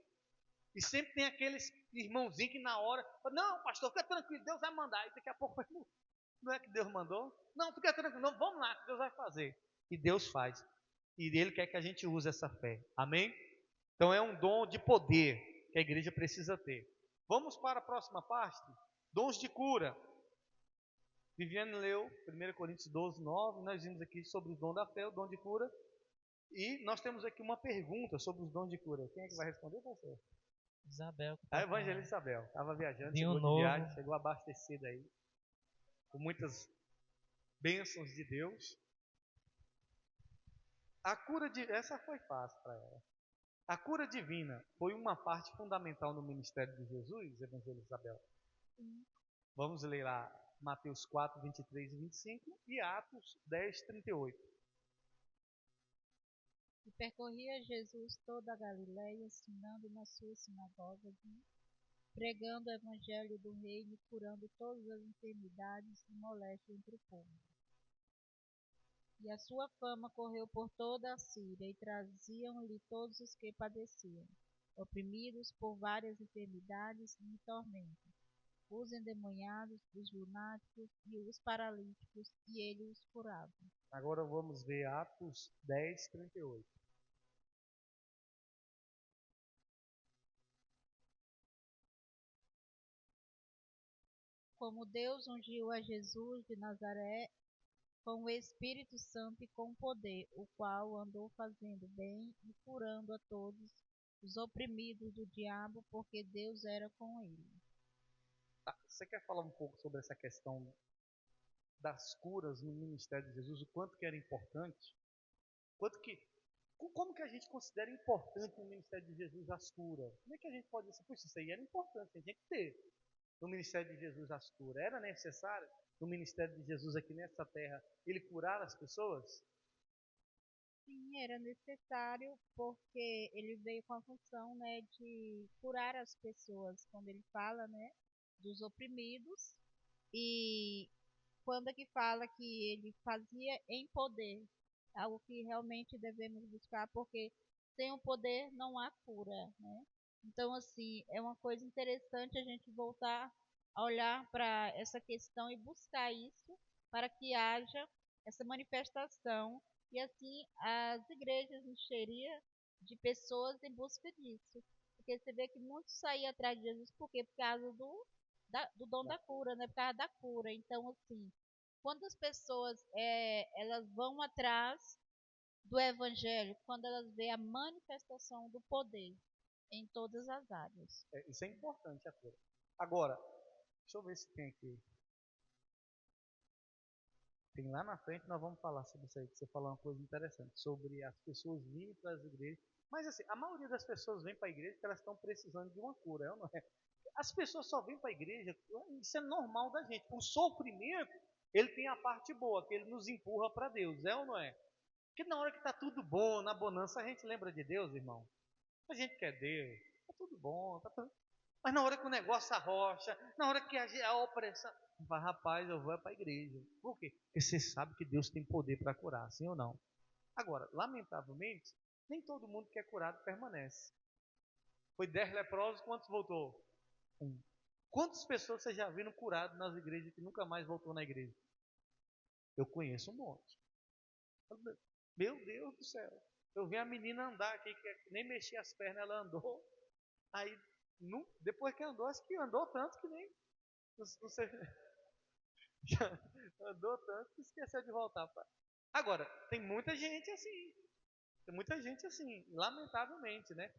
E sempre tem aqueles irmãozinhos que na hora, não, pastor, fica tranquilo, Deus vai mandar. E daqui a pouco, não é que Deus mandou? Não, fica tranquilo, não, vamos lá, que Deus vai fazer. E Deus faz. E Ele quer que a gente use essa fé. Amém? Então é um dom de poder que a igreja precisa ter. Vamos para a próxima parte. Dons de cura. Viviane leu 1 Coríntios 12, 9. Nós vimos aqui sobre o dom da fé, o dom de cura. E nós temos aqui uma pergunta sobre os dons de cura. Quem é que vai responder, pastor? Isabel. A evangelista Isabel. Estava viajando, Vinho chegou de novo. viagem, chegou abastecida aí. Com muitas bênçãos de Deus. Essa foi fácil para ela. A cura divina foi uma parte fundamental no ministério de Jesus, evangelista Isabel. Vamos ler lá Mateus 4, 23 e 25 e Atos 10, 38. E percorria Jesus toda a Galileia, ensinando nas suas sinagogas pregando o evangelho do reino e curando todas as enfermidades e moléstias entre o povo. E a sua fama correu por toda a Síria, e traziam-lhe todos os que padeciam, oprimidos por várias enfermidades e tormentos, os endemoniados, os lunáticos e os paralíticos, e ele os curava. Agora vamos ver Atos 10, 38. Como Deus ungiu a Jesus de Nazaré com o Espírito Santo e com poder, o qual andou fazendo bem e curando a todos os oprimidos do diabo, porque Deus era com ele. Tá, você quer falar um pouco sobre essa questão das curas no ministério de Jesus, o quanto que era importante? Como que a gente considera importante no ministério de Jesus as curas? Como é que a gente pode dizer, puxa, isso aí era importante, a gente tinha que ter no ministério de Jesus as curas. Era necessário no ministério de Jesus aqui nessa terra ele curar as pessoas? Sim, era necessário porque ele veio com a função, né, de curar as pessoas, quando ele fala, né, dos oprimidos, e quando é que fala que ele fazia em poder, algo que realmente devemos buscar, porque sem o poder não há cura, né? Então, assim, é uma coisa interessante a gente voltar a olhar para essa questão e buscar isso para que haja essa manifestação e assim as igrejas encheriam de pessoas em busca disso. Porque você vê que muitos saíam atrás de Jesus, por quê? Por causa do dom da cura, né? Por causa da cura. Então, assim, quando as pessoas elas vão atrás do evangelho, quando elas veem a manifestação do poder em todas as áreas. Isso é importante, a cura. Agora, deixa eu ver se tem aqui. Tem lá na frente, nós vamos falar sobre isso aí, que você falou uma coisa interessante, sobre as pessoas virem para as igrejas. Mas assim, a maioria das pessoas vem para a igreja porque elas estão precisando de uma cura, não é? As pessoas só vêm para a igreja, isso é normal da gente. O sofrimento, ele tem a parte boa, que ele nos empurra para Deus, é ou não é? Porque na hora que está tudo bom, na bonança, a gente lembra de Deus, irmão. A gente quer Deus, está tudo bom, tá tudo... Mas na hora que o negócio arrocha, na hora que a opressão, fala, rapaz, eu vou para a igreja. Por quê? Porque você sabe que Deus tem poder para curar, sim ou não? Agora, lamentavelmente, nem todo mundo que é curado permanece. Foi 10 leprosos, quantos voltou? 1. Quantas pessoas vocês já viram curado nas igrejas que nunca mais voltou na igreja? Eu conheço um monte. Meu Deus do céu. Eu vi a menina andar aqui, que nem mexia as pernas, ela andou. Aí, depois que andou, acho que andou tanto que nem. Você, andou tanto que esqueceu de voltar. Agora, tem muita gente assim. Tem muita gente assim, lamentavelmente, né?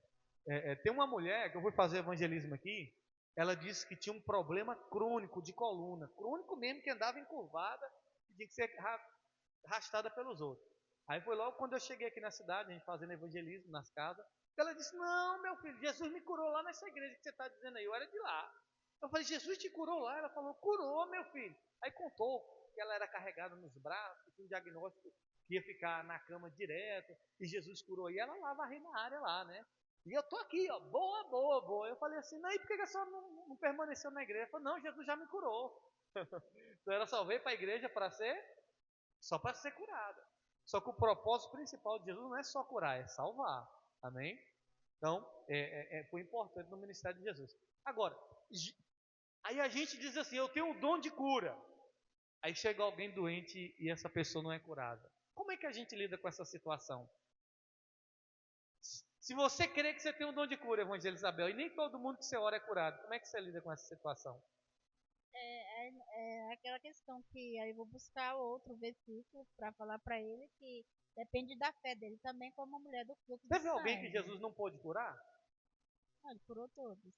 Tem uma mulher que eu fui fazer evangelismo aqui. Ela disse que tinha um problema crônico de coluna. Crônico mesmo, que andava encurvada e tinha que ser arrastada pelos outros. Aí foi logo quando eu cheguei aqui na cidade, a gente fazendo evangelismo nas casas. Ela disse, não, meu filho, Jesus me curou lá nessa igreja que você está dizendo aí. Eu era de lá. Eu falei, Jesus te curou lá? Ela falou, curou, meu filho. Aí contou que ela era carregada nos braços, que tinha um diagnóstico que ia ficar na cama direto, e Jesus curou. E ela lá varrendo na área lá, né? E eu tô aqui, ó, boa, boa, boa. Eu falei assim, não, e por que a senhora não permaneceu na igreja? Ela falou, não, Jesus já me curou. Então ela só veio para a igreja para ser curada. Só que o propósito principal de Jesus não é só curar, é salvar. Amém? Então, foi importante no ministério de Jesus. Agora, aí a gente diz assim, eu tenho um dom de cura. Aí chega alguém doente e essa pessoa não é curada. Como é que a gente lida com essa situação? Se você crê que você tem um dom de cura, Evangelho Isabel, e nem todo mundo que você ora é curado, como é que você lida com essa situação? É aquela questão que aí eu vou buscar outro versículo para falar para ele que depende da fé dele também, como a mulher do fluxo Você de viu alguém que sangue. Jesus não pôde curar? Não, ele curou todos.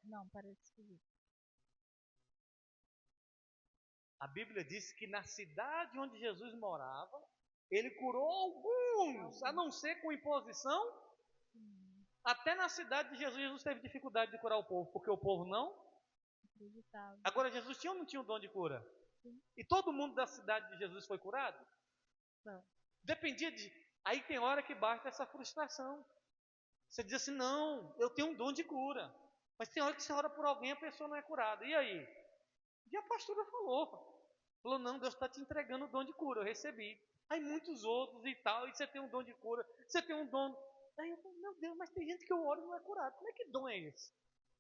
Não, parece esquisito. A Bíblia diz que na cidade onde Jesus morava, ele curou alguns, a não ser com imposição. Até na cidade de Jesus, Jesus teve dificuldade de curar o povo, porque o povo não Acreditava. Agora, Jesus tinha ou não tinha o dom de cura? Sim. E todo mundo da cidade de Jesus foi curado? Não. Dependia de... Aí tem hora que basta essa frustração. Você diz assim, não, eu tenho um dom de cura. Mas tem hora que você ora por alguém e a pessoa não é curada. E aí? E a pastora falou, não, Deus está te entregando o dom de cura, eu recebi. Aí muitos outros e tal, e você tem um dom de cura, você tem um dom. Aí eu falei, meu Deus, mas tem gente que eu oro e não é curado. Como é que dom é esse?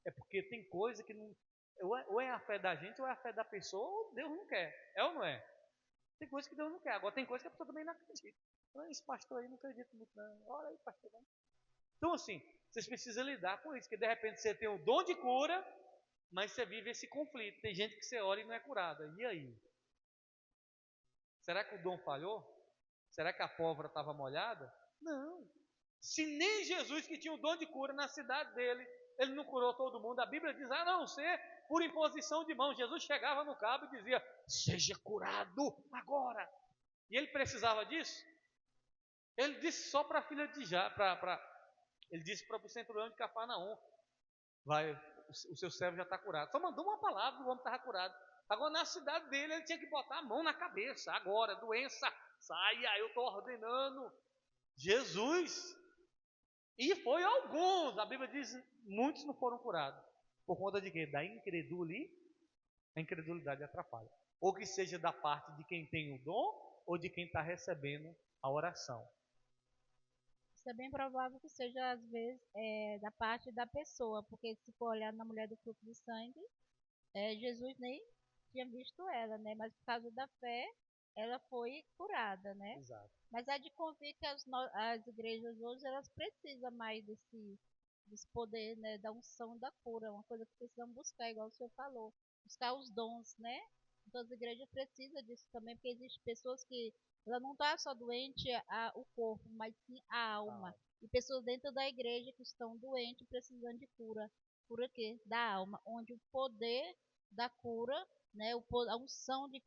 É porque tem coisa que não. Ou é a fé da gente, ou é a fé da pessoa, ou Deus não quer. É ou não é? Tem coisa que Deus não quer. Agora tem coisa que a pessoa também não acredita. Então, esse pastor aí não acredita muito, não. Ora aí, pastor. Não. Então, assim, vocês precisam lidar com isso, que de repente você tem o dom de cura, mas você vive esse conflito. Tem gente que você ora e não é curada. E aí? Será que o dom falhou? Será que a pólvora estava molhada? Não. Se nem Jesus, que tinha o dom de cura na cidade dele, ele não curou todo mundo. A Bíblia diz, a não ser por imposição de mão. Jesus chegava no cabo e dizia, seja curado agora. E ele precisava disso? Ele disse só para a filha de Já, ele disse para o centurião de Cafarnaum, vai, o seu servo já está curado. Só mandou uma palavra, o homem estava curado. Agora na cidade dele ele tinha que botar a mão na cabeça. Agora, doença, saia, eu estou ordenando. Jesus. E foi alguns, a Bíblia diz, muitos não foram curados. Por conta de quê? Da incredulidade. A incredulidade atrapalha. Ou que seja da parte de quem tem o dom, ou de quem está recebendo a oração. Isso é bem provável que seja, às vezes, da parte da pessoa, porque se for olhar na mulher do fruto do sangue, Jesus nem tinha visto ela, né? Mas por causa da fé, ela foi curada, né? Exato. Mas há de convir que as igrejas hoje, elas precisam mais desse poder, né? Da unção da cura, uma coisa que precisam buscar, igual o senhor falou, buscar os dons, né? Então as igrejas precisam disso também, porque existem pessoas que ela não está só doente o corpo, mas sim a alma. E pessoas dentro da igreja que estão doentes, precisando de cura. Cura quê? Da alma, onde o poder da cura, né, a unção de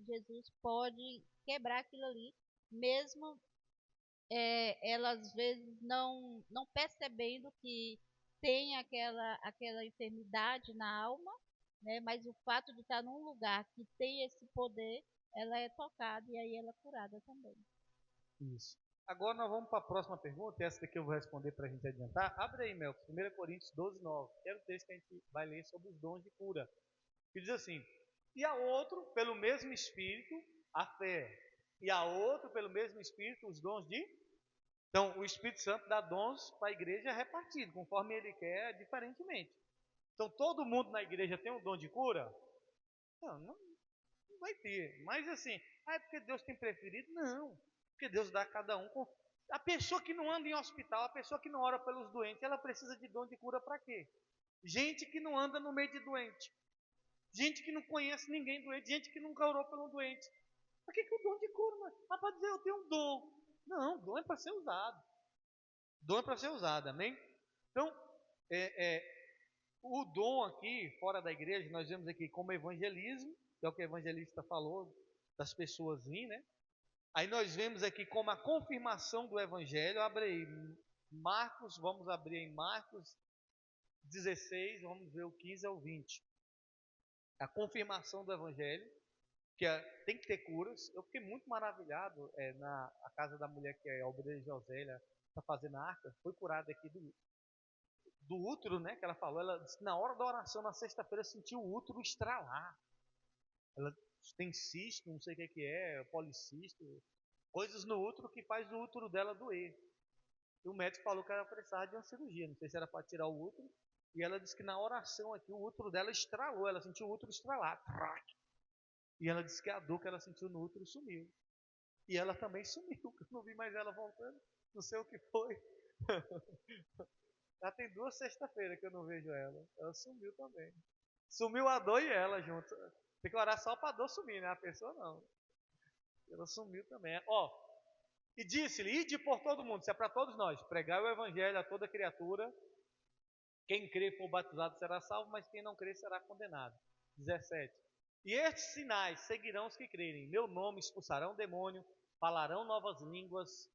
Jesus pode quebrar aquilo ali, mesmo ela às vezes não percebendo que tem aquela enfermidade na alma, né, mas o fato de estar num lugar que tem esse poder, ela é tocada e aí ela é curada também. Isso. Agora nós vamos para a próxima pergunta, e essa daqui eu vou responder para a gente adiantar. Abre aí, Melco, 1 Coríntios 12, 9. Que é o texto que a gente vai ler sobre os dons de cura. Que diz assim, e a outro, pelo mesmo Espírito, a fé. E a outro, pelo mesmo Espírito, os dons de... Então, o Espírito Santo dá dons para a igreja repartido, conforme ele quer, diferentemente. Então, todo mundo na igreja tem um dom de cura? Não vai ter. Mas assim, é porque Deus tem preferido? Não. Porque Deus dá a cada um. A pessoa que não anda em hospital, a pessoa que não ora pelos doentes, ela precisa de dom de cura para quê? Gente que não anda no meio de doente. Gente que não conhece ninguém doente. Gente que nunca orou pelo doente. Para que o dom de cura? Ah, para dizer eu tenho um dom. Não, dom é para ser usado. Dom é para ser usado, amém? Então, o dom aqui, fora da igreja, nós vemos aqui como evangelismo, que é o que o evangelista falou, das pessoas virem, né? Aí nós vemos aqui como a confirmação do evangelho. Abre aí Marcos, vamos abrir em Marcos 16, vamos ver o 15 ao 20. A confirmação do evangelho, que tem que ter curas. Eu fiquei muito maravilhado na casa da mulher que é a obreira Josélia, está fazendo a arca, foi curada aqui do útero, né? Que ela falou, ela disse que na hora da oração, na sexta-feira, sentiu o útero estralar. Ela tem cisto, não sei o que é, policisto, coisas no útero que faz o útero dela doer. E o médico falou que ela precisava de uma cirurgia, não sei se era para tirar o útero. E ela disse que na oração aqui, o útero dela estralou, ela sentiu o útero estralar. E ela disse que a dor que ela sentiu no útero sumiu. E ela também sumiu, eu não vi mais ela voltando, não sei o que foi. Já tem 2 sexta-feiras que eu não vejo ela. Ela sumiu também. Sumiu a dor e ela junto. Tem que orar só para a dor sumir, né? A pessoa não. Ela sumiu também. E disse-lhe, ide por todo mundo, isso é para todos nós, pregar o evangelho a toda criatura. Quem crê e for batizado será salvo, mas quem não crê será condenado. 17. E estes sinais seguirão os que crerem. Meu nome expulsarão demônio, falarão novas línguas,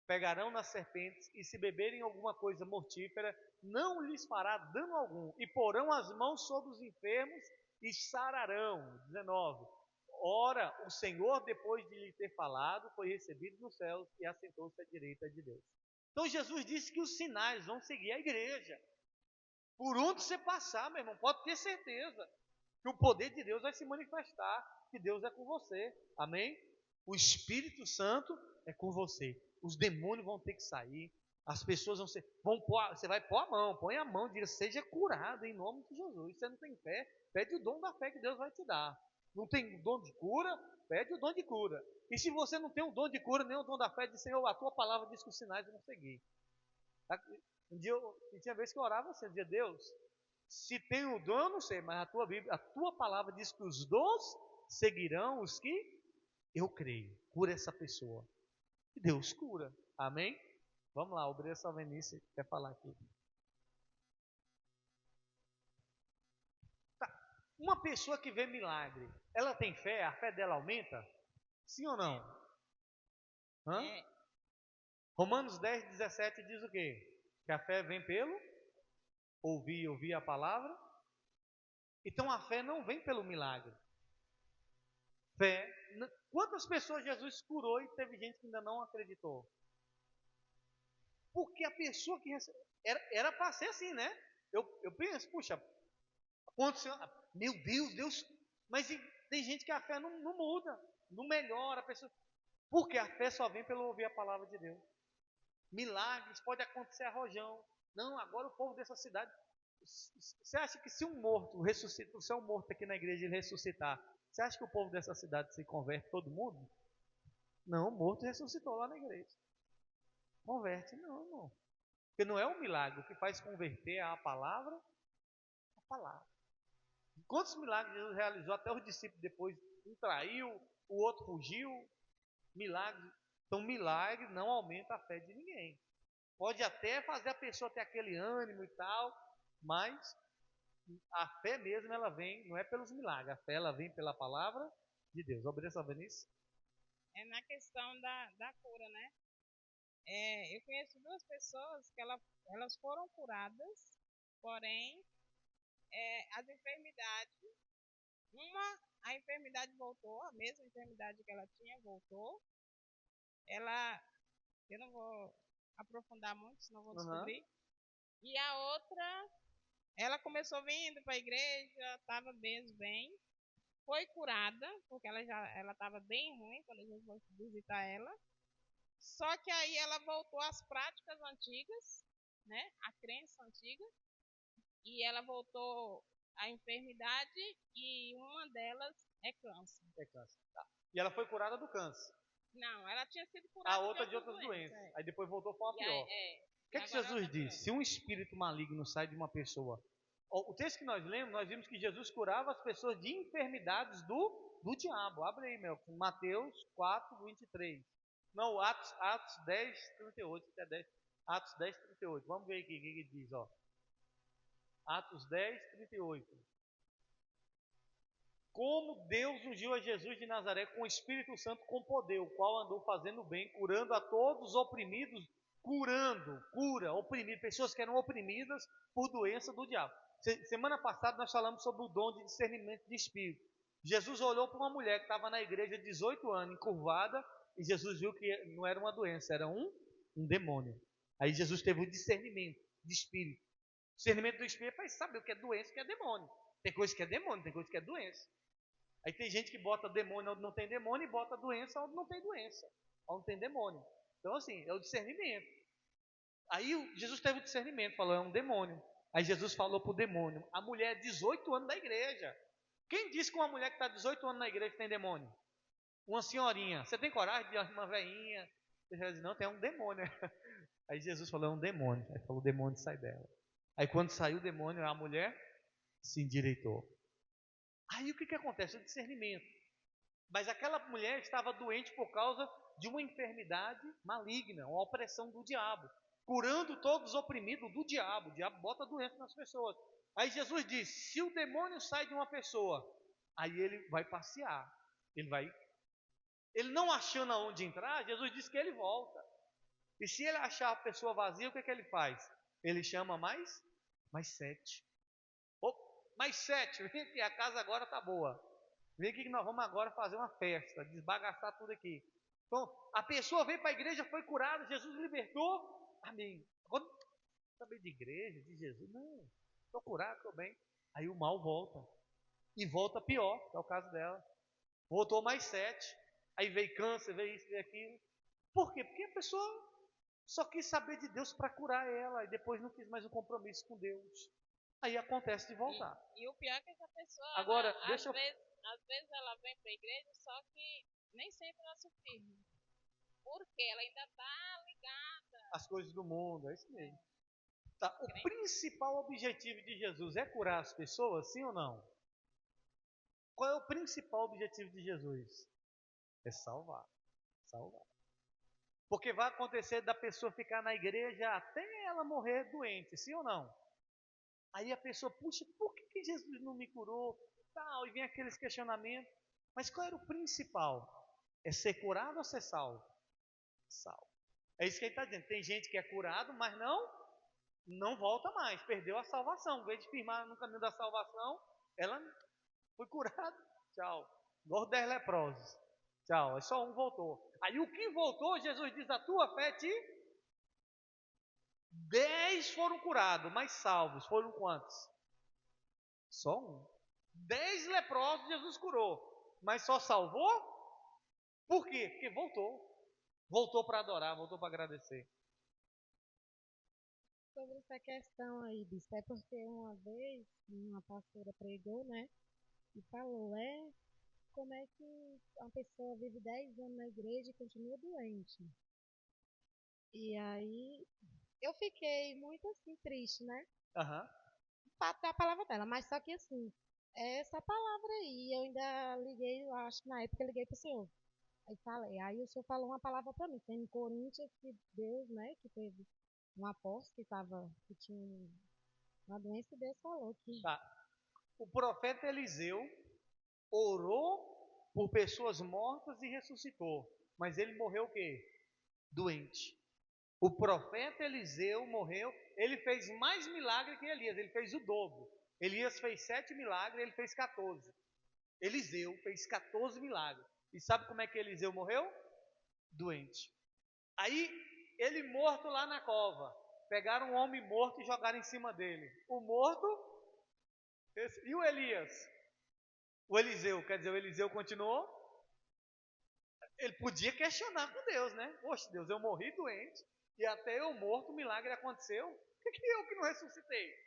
pegarão nas serpentes, e se beberem alguma coisa mortífera, não lhes fará dano algum, e porão as mãos sobre os enfermos e sararão. 19. Ora, o Senhor, depois de lhe ter falado, foi recebido nos céus e assentou-se à direita de Deus. Então Jesus disse que os sinais vão seguir a igreja. Por onde você passar, meu irmão, pode ter certeza que o poder de Deus vai se manifestar, que Deus é com você. Amém? O Espírito Santo é com você. Os demônios vão ter que sair. As pessoas você vai pôr a mão, põe a mão, diga, seja curado em nome de Jesus. Você não tem fé, pede o dom da fé que Deus vai te dar. Não tem o dom de cura, pede o dom de cura. E se você não tem o dom de cura, nem o dom da fé, diz, Senhor, a tua palavra diz que os sinais vão seguir. Um dia tinha vez que eu orava assim, eu dizia, Deus, se tem o dom, eu não sei, mas a tua palavra diz que os dons seguirão os que eu creio. Cura essa pessoa. E Deus cura. Amém? Vamos lá, obreiro Salvenice quer falar aqui. Tá. Uma pessoa que vê milagre, ela tem fé? A fé dela aumenta? Sim ou não? Hã? Romanos 10, 17 diz o quê? Que a fé vem pelo ouvir a palavra. Então a fé não vem pelo milagre. Fé. Quantas pessoas Jesus curou e teve gente que ainda não acreditou? Porque a pessoa que era para ser assim, né? Eu penso, puxa, aconteceu, meu Deus, mas tem gente que a fé não muda, não melhora a pessoa. Porque a fé só vem pelo ouvir a palavra de Deus. Milagres pode acontecer a rojão. Não, agora o povo dessa cidade. Você acha que se um morto ressuscita, se é um morto aqui na igreja ele ressuscitar, você acha que o povo dessa cidade se converte todo mundo? Não, o morto ressuscitou lá na igreja. Converte não, irmão. Porque não é um milagre. O que faz converter é a palavra. A palavra. Quantos milagres Jesus realizou? Até os discípulos depois, um traiu, o outro fugiu. Milagre. Então, milagre não aumenta a fé de ninguém. Pode até fazer a pessoa ter aquele ânimo e tal, mas a fé mesmo, ela vem, não é pelos milagres, a fé ela vem pela palavra de Deus. Obrigado, Venice. É na questão da cura, né? Eu conheço duas pessoas que elas foram curadas, porém, as enfermidades, a enfermidade voltou, a mesma enfermidade que ela tinha voltou. Eu não vou aprofundar muito, senão vou descobrir. E a outra, ela começou vindo para a igreja, estava bem, foi curada, porque ela estava bem ruim quando a gente foi visitar ela. Só que aí ela voltou às práticas antigas, né? A crença antiga. E ela voltou à enfermidade e uma delas é câncer. É câncer, tá. E ela foi curada do câncer. Não, ela tinha sido curada a outra de outras doenças. Aí depois voltou para uma pior. O que é que Jesus disse? Se um espírito maligno sai de uma pessoa, o texto que nós lemos, nós vimos que Jesus curava as pessoas de enfermidades do diabo. Abre aí, meu, Mateus 4, 23. Não, Atos 10, 38. Atos 10, 38. Vamos ver aqui o que ele diz, ó. Atos 10, 38. Como Deus ungiu a Jesus de Nazaré com o Espírito Santo com poder, o qual andou fazendo bem, curando a todos os oprimidos, oprimido, pessoas que eram oprimidas por doença do diabo. Semana passada nós falamos sobre o dom de discernimento de espírito. Jesus olhou para uma mulher que estava na igreja 18 anos, encurvada, e Jesus viu que não era uma doença, era um demônio. Aí Jesus teve o discernimento de espírito. O discernimento do espírito é para saber o que é doença e o que é demônio. Tem coisa que é demônio, tem coisa que é doença. Aí tem gente que bota demônio onde não tem demônio e bota doença onde não tem doença, onde tem demônio. Então, assim, é o discernimento. Aí Jesus teve o discernimento, falou, é um demônio. Aí Jesus falou para o demônio, a mulher 18 anos da igreja. Quem disse que uma mulher que está 18 anos na igreja tem demônio? Uma senhorinha. Você tem coragem de uma veinha? Você vai dizer, não, tem um demônio. Aí Jesus falou, é um demônio. Aí falou, o demônio sai dela. Aí quando saiu o demônio, a mulher se endireitou. Aí o que acontece? O discernimento. Mas aquela mulher estava doente por causa de uma enfermidade maligna, uma opressão do diabo, curando todos os oprimidos do diabo. O diabo bota doença nas pessoas. Aí Jesus diz: se o demônio sai de uma pessoa, aí ele vai passear. Ele não achando aonde entrar, Jesus diz que ele volta. E se ele achar a pessoa vazia, o que ele faz? Ele chama mais 7. Mais 7, vem aqui, a casa agora está boa. Vem aqui que nós vamos agora fazer uma festa, desbagaçar tudo aqui. Então, a pessoa veio para a igreja, foi curada, Jesus libertou. Amém. Agora, saber de igreja, de Jesus, não. estou curado, estou bem. Aí o mal volta. E volta pior, que é o caso dela. Voltou mais 7. Aí veio câncer, veio isso, veio aquilo. Por quê? Porque a pessoa só quis saber de Deus para curar ela e depois não quis mais um compromisso com Deus. Aí acontece de voltar. E o pior é que essa pessoa, Agora, às vezes ela vem para a igreja, só que nem sempre ela se firma. Porque ela ainda está ligada. As coisas do mundo, é isso mesmo. Tá. O principal objetivo de Jesus é curar as pessoas, sim ou não? Qual é o principal objetivo de Jesus? É salvar. Salvar. Porque vai acontecer da pessoa ficar na igreja até ela morrer doente, sim ou não? Aí a pessoa, puxa, por que Jesus não me curou? Tal, e vem aqueles questionamentos. Mas qual era o principal? É ser curado ou ser salvo? Salvo. É isso que ele está dizendo. Tem gente que é curado, mas não volta mais. Perdeu a salvação. Em vez de firmar no caminho da salvação, ela foi curada. Tchau. Igual os 10 leprosos. Tchau. Aí só um voltou. Aí o que voltou, Jesus diz, a tua fé te... 10 foram curados, mas salvos. Foram quantos? Só um. 10 leprosos Jesus curou, mas só salvou? Por quê? Porque voltou. Voltou para adorar, voltou para agradecer. Sobre essa questão aí, bispo, é porque uma vez uma pastora pregou, né? E falou, como é que uma pessoa vive 10 anos na igreja e continua doente? E aí eu fiquei muito assim, triste, né? Aham. Da palavra dela, mas só que assim, essa palavra aí, eu ainda liguei, eu acho que na época eu liguei pro senhor. Aí falei, aí o senhor falou uma palavra para mim, tem em Coríntios que Deus, né, que teve um apóstolo que tinha uma doença e Deus falou que Tá. O profeta Eliseu orou por pessoas mortas e ressuscitou. Mas ele morreu o quê? Doente. O profeta Eliseu morreu, ele fez mais milagre que Elias, ele fez o dobro. Elias fez 7 milagres, ele fez 14. Eliseu fez 14 milagres. E sabe como é que Eliseu morreu? Doente. Aí, ele morto lá na cova. Pegaram um homem morto e jogaram em cima dele. O morto, e o Elias? O Eliseu, quer dizer, o Eliseu continuou? Ele podia questionar com Deus, né? Poxa, Deus, eu morri doente e até eu morto o milagre aconteceu. Por que eu que não ressuscitei?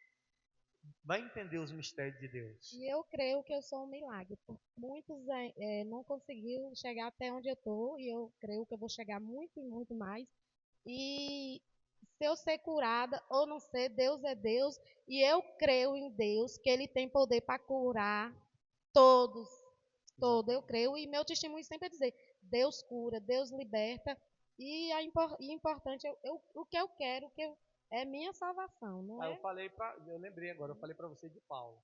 Vai entender os mistérios de Deus. E eu creio que eu sou um milagre, porque muitos não conseguiram chegar até onde eu estou, e eu creio que eu vou chegar muito e muito mais. E se eu ser curada ou não ser, Deus é Deus, e eu creio em Deus, que Ele tem poder para curar todos, todos, eu creio, e meu testemunho sempre é dizer, Deus cura, Deus liberta, e importante, o que eu quero, é minha salvação, não é? Eu lembrei agora, eu falei para você de Paulo.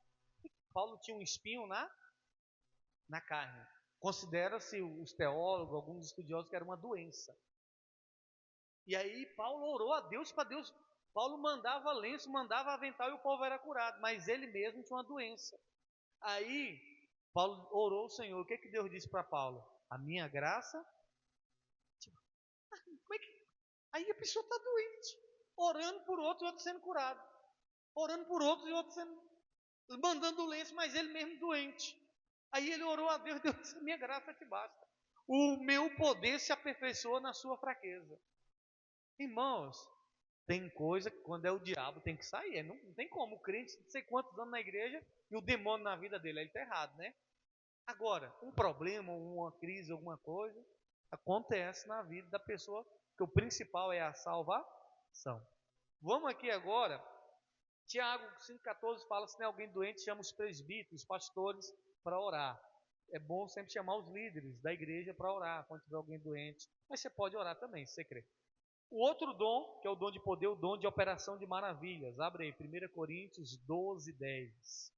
Paulo tinha um espinho na carne. Considera-se os teólogos, alguns estudiosos, que era uma doença. E aí Paulo orou a Deus para Deus. Paulo mandava lenço, mandava avental e o povo era curado, mas ele mesmo tinha uma doença. Aí Paulo orou ao Senhor. O que Deus disse para Paulo? A minha graça. Como é que... Aí a pessoa está doente, orando por outros e outros sendo curado, orando por outros e outros sendo, mandando lenço, mas ele mesmo doente. Aí ele orou a Deus, Deus disse, minha graça te basta. O meu poder se aperfeiçoa na sua fraqueza. Irmãos, tem coisa que quando é o diabo tem que sair. Não tem como. O crente, não sei quantos anos na igreja e o demônio na vida dele. Ele está errado, né? Agora, um problema, uma crise, alguma coisa, acontece na vida da pessoa, que o principal é a salvação. Vamos aqui agora. Tiago 5,14 fala: se tem alguém doente, chama os presbíteros, os pastores, para orar. É bom sempre chamar os líderes da igreja para orar, quando tiver alguém doente. Mas você pode orar também, se você crer. O outro dom, que é o dom de poder, o dom de operação de maravilhas. Abre aí, 1 Coríntios 12, 10.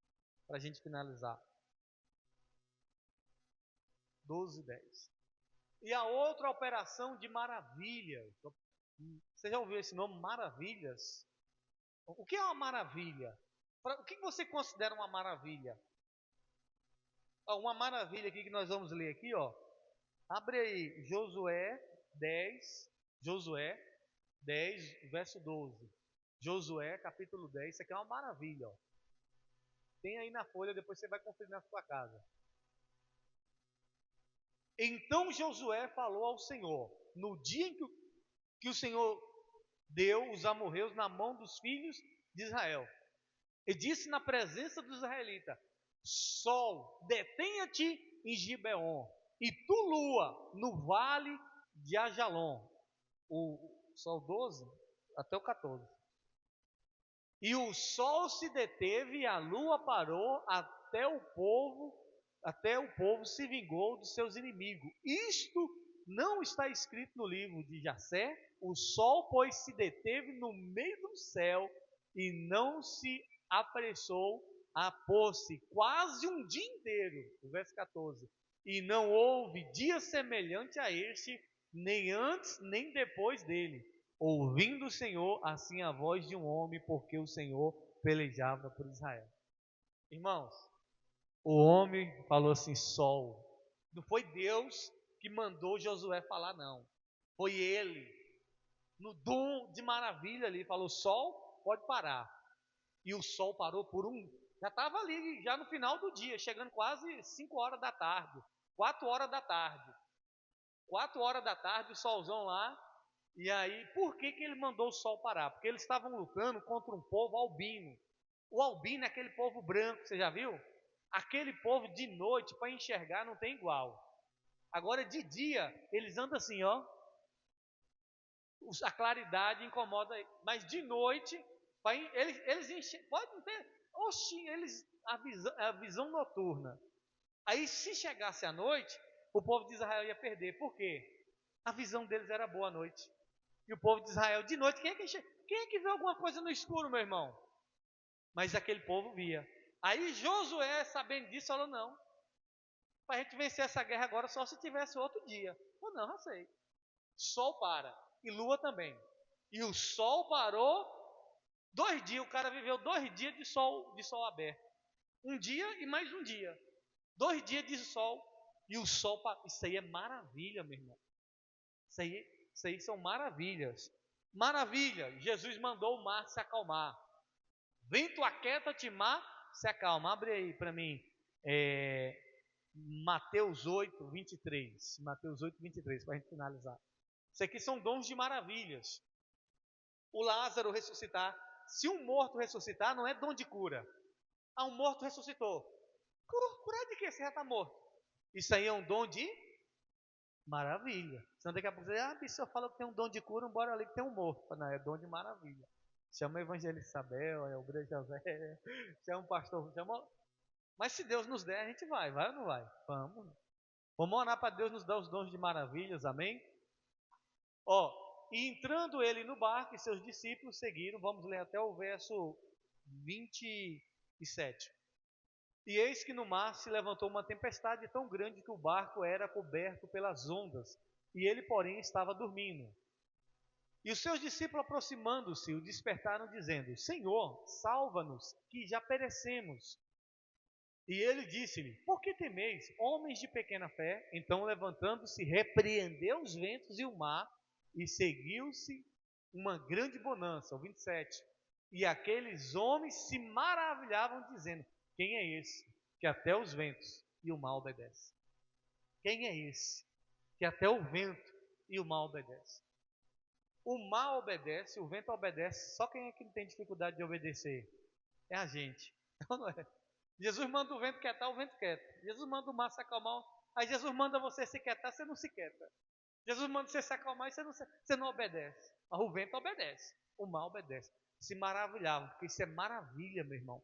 Para a gente finalizar. 12, 10. E a outra operação de maravilhas. Você já ouviu esse nome, maravilhas? O que é uma maravilha? O que você considera uma maravilha? Uma maravilha aqui que nós vamos ler aqui, ó. Abre aí, Josué 10, verso 12. Josué, capítulo 10, isso aqui é uma maravilha, ó. Tem aí na folha, depois você vai conferir na sua casa. Então Josué falou ao Senhor, no dia em que o Senhor deu os amorreus na mão dos filhos de Israel. E disse na presença dos israelitas: Sol, detenha-te em Gibeon, e tu, lua, no vale de Ajalon. O sol 12 até o 14. E o sol se deteve e a lua parou até o povo se vingou dos seus inimigos. Isto não está escrito no livro de Jacé. O sol, pois, se deteve no meio do céu e não se apressou a pôr-se quase um dia inteiro. O verso 14. E não houve dia semelhante a este, nem antes nem depois dele, ouvindo o Senhor assim a voz de um homem, porque o Senhor pelejava por Israel. Irmãos, o homem falou assim: sol. Não foi Deus que mandou Josué falar, não. Foi ele. No dom de maravilha ali, falou: sol, pode parar. E o sol parou por já estava ali, já no final do dia, chegando quase 5 horas da tarde, 4 horas da tarde. 4 horas da tarde, o solzão lá. E aí, por que ele mandou o sol parar? Porque eles estavam lutando contra um povo albino. O albino é aquele povo branco, você já viu? Aquele povo de noite, para enxergar, não tem igual. Agora, de dia, eles andam assim, ó. A claridade incomoda, mas de noite, eles enxergam, pode ter, oxi, a visão noturna. Aí, se chegasse à noite, o povo de Israel ia perder. Por quê? A visão deles era boa à noite. E o povo de Israel, de noite, quem é que vê alguma coisa no escuro, meu irmão? Mas aquele povo via. Aí Josué, sabendo disso, falou: não, para a gente vencer essa guerra agora, só se tivesse outro dia. Ou não, já sei. Sol para, e lua também. E o sol parou 2 dias, o cara viveu 2 dias de sol aberto. Um dia e mais um dia. 2 dias de sol, e o sol, isso aí é maravilha, meu irmão. Isso aí são maravilhas. Maravilha, Jesus mandou o mar se acalmar. Vento aquieta-te, mar se acalma. Abre aí para mim, Mateus 8, 23. Mateus 8, 23, para a gente finalizar. Isso aqui são dons de maravilhas. O Lázaro ressuscitar. Se um morto ressuscitar, não é dom de cura. Um morto ressuscitou. Curar de quê? Você já está morto. Isso aí é um dom de maravilha. Senão daqui a pouco você diz: bicho, eu falo que tem um dom de cura, bora ali que tem um morto. Não, é dom de maravilha. Chama o evangelista Isabel, é o Grande José, chama um pastor, chama. Mas se Deus nos der, a gente vai ou não vai? Vamos. Vamos orar para Deus nos dar os dons de maravilhas, amém? E entrando ele no barco e seus discípulos seguiram, vamos ler até o verso 27. E eis que no mar se levantou uma tempestade tão grande que o barco era coberto pelas ondas, e ele, porém, estava dormindo. E os seus discípulos, aproximando-se, o despertaram, dizendo: Senhor, salva-nos, que já perecemos. E ele disse-lhe: Por que temeis, homens de pequena fé? Então, levantando-se, repreendeu os ventos e o mar, e seguiu-se uma grande bonança. O 27. E aqueles homens se maravilhavam, dizendo: Quem é esse que até os ventos e o mar obedecem? Quem é esse que até o vento e o mar obedecem? O mar obedece, o vento obedece. Só quem é que não tem dificuldade de obedecer? É a gente. Não é? Jesus manda o vento quietar, o vento quieta. Jesus manda o mar se acalmar. Aí Jesus manda você se quietar, você não se quieta. Jesus manda você se acalmar e você não obedece. Mas o vento obedece, o mar obedece. Se maravilhavam, porque isso é maravilha, meu irmão.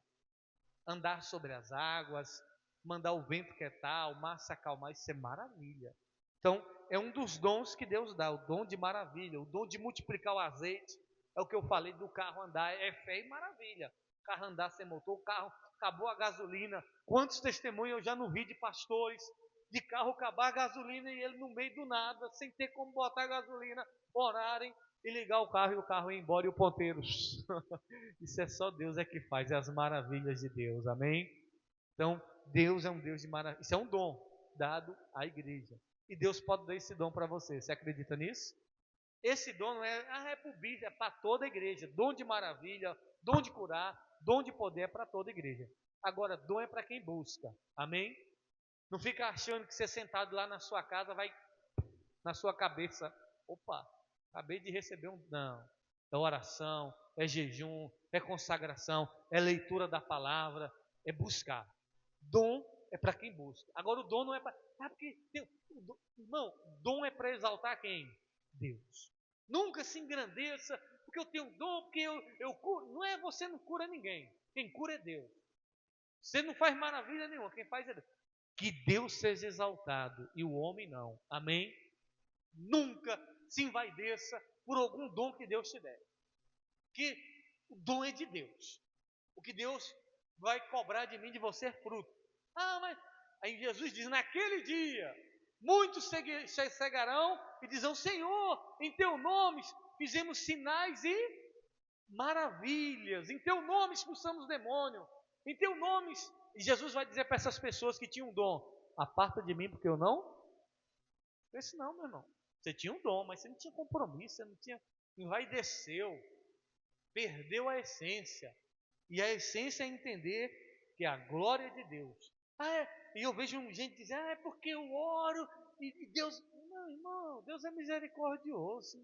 Andar sobre as águas, mandar o vento quietar, o mar se acalmar, isso é maravilha. Então, é um dos dons que Deus dá, o dom de maravilha, o dom de multiplicar o azeite. É o que eu falei do carro andar, é fé e maravilha. O carro andar sem motor, o carro acabou a gasolina. Quantos testemunhos eu já não vi de pastores, de carro acabar a gasolina e ele no meio do nada, sem ter como botar gasolina, orarem e ligar o carro e o carro ir embora e o ponteiro. Isso é só Deus é que faz, é as maravilhas de Deus, amém? Então, Deus é um Deus de maravilha. Isso é um dom dado à igreja. E Deus pode dar esse dom para você. Você acredita nisso? Esse dom não é para o bicho, é para toda a igreja. Dom de maravilha, dom de curar, dom de poder é para toda a igreja. Agora, dom é para quem busca. Amém? Não fica achando que você sentado lá na sua casa vai na sua cabeça. Opa, acabei de receber um. Não. É oração, é jejum, é consagração, é leitura da palavra, é buscar. Dom é para quem busca. Agora o dom não é para. Ah, porque irmão, dom é para exaltar quem? Deus. Nunca se engrandeça, porque eu tenho dom, porque eu curo. Não é você, não cura ninguém. Quem cura é Deus. Você não faz maravilha nenhuma, quem faz é Deus. Que Deus seja exaltado e o homem não. Amém? Nunca se envaideça por algum dom que Deus te der. Que o dom é de Deus. O que Deus vai cobrar de mim, de você, é fruto. Ah, mas aí Jesus diz: naquele dia, muitos cegarão e dizem: Senhor, em teu nome fizemos sinais e maravilhas, em teu nome expulsamos demônio, em teu nome. E Jesus vai dizer para essas pessoas que tinham dom: aparta de mim, porque eu não. Esse não, meu irmão. Você tinha um dom, mas você não tinha compromisso, você não tinha. Envaideceu, perdeu a essência. E a essência é entender que a glória é de Deus. E eu vejo gente dizer: é porque eu oro e Deus. Não, irmão, Deus é misericordioso.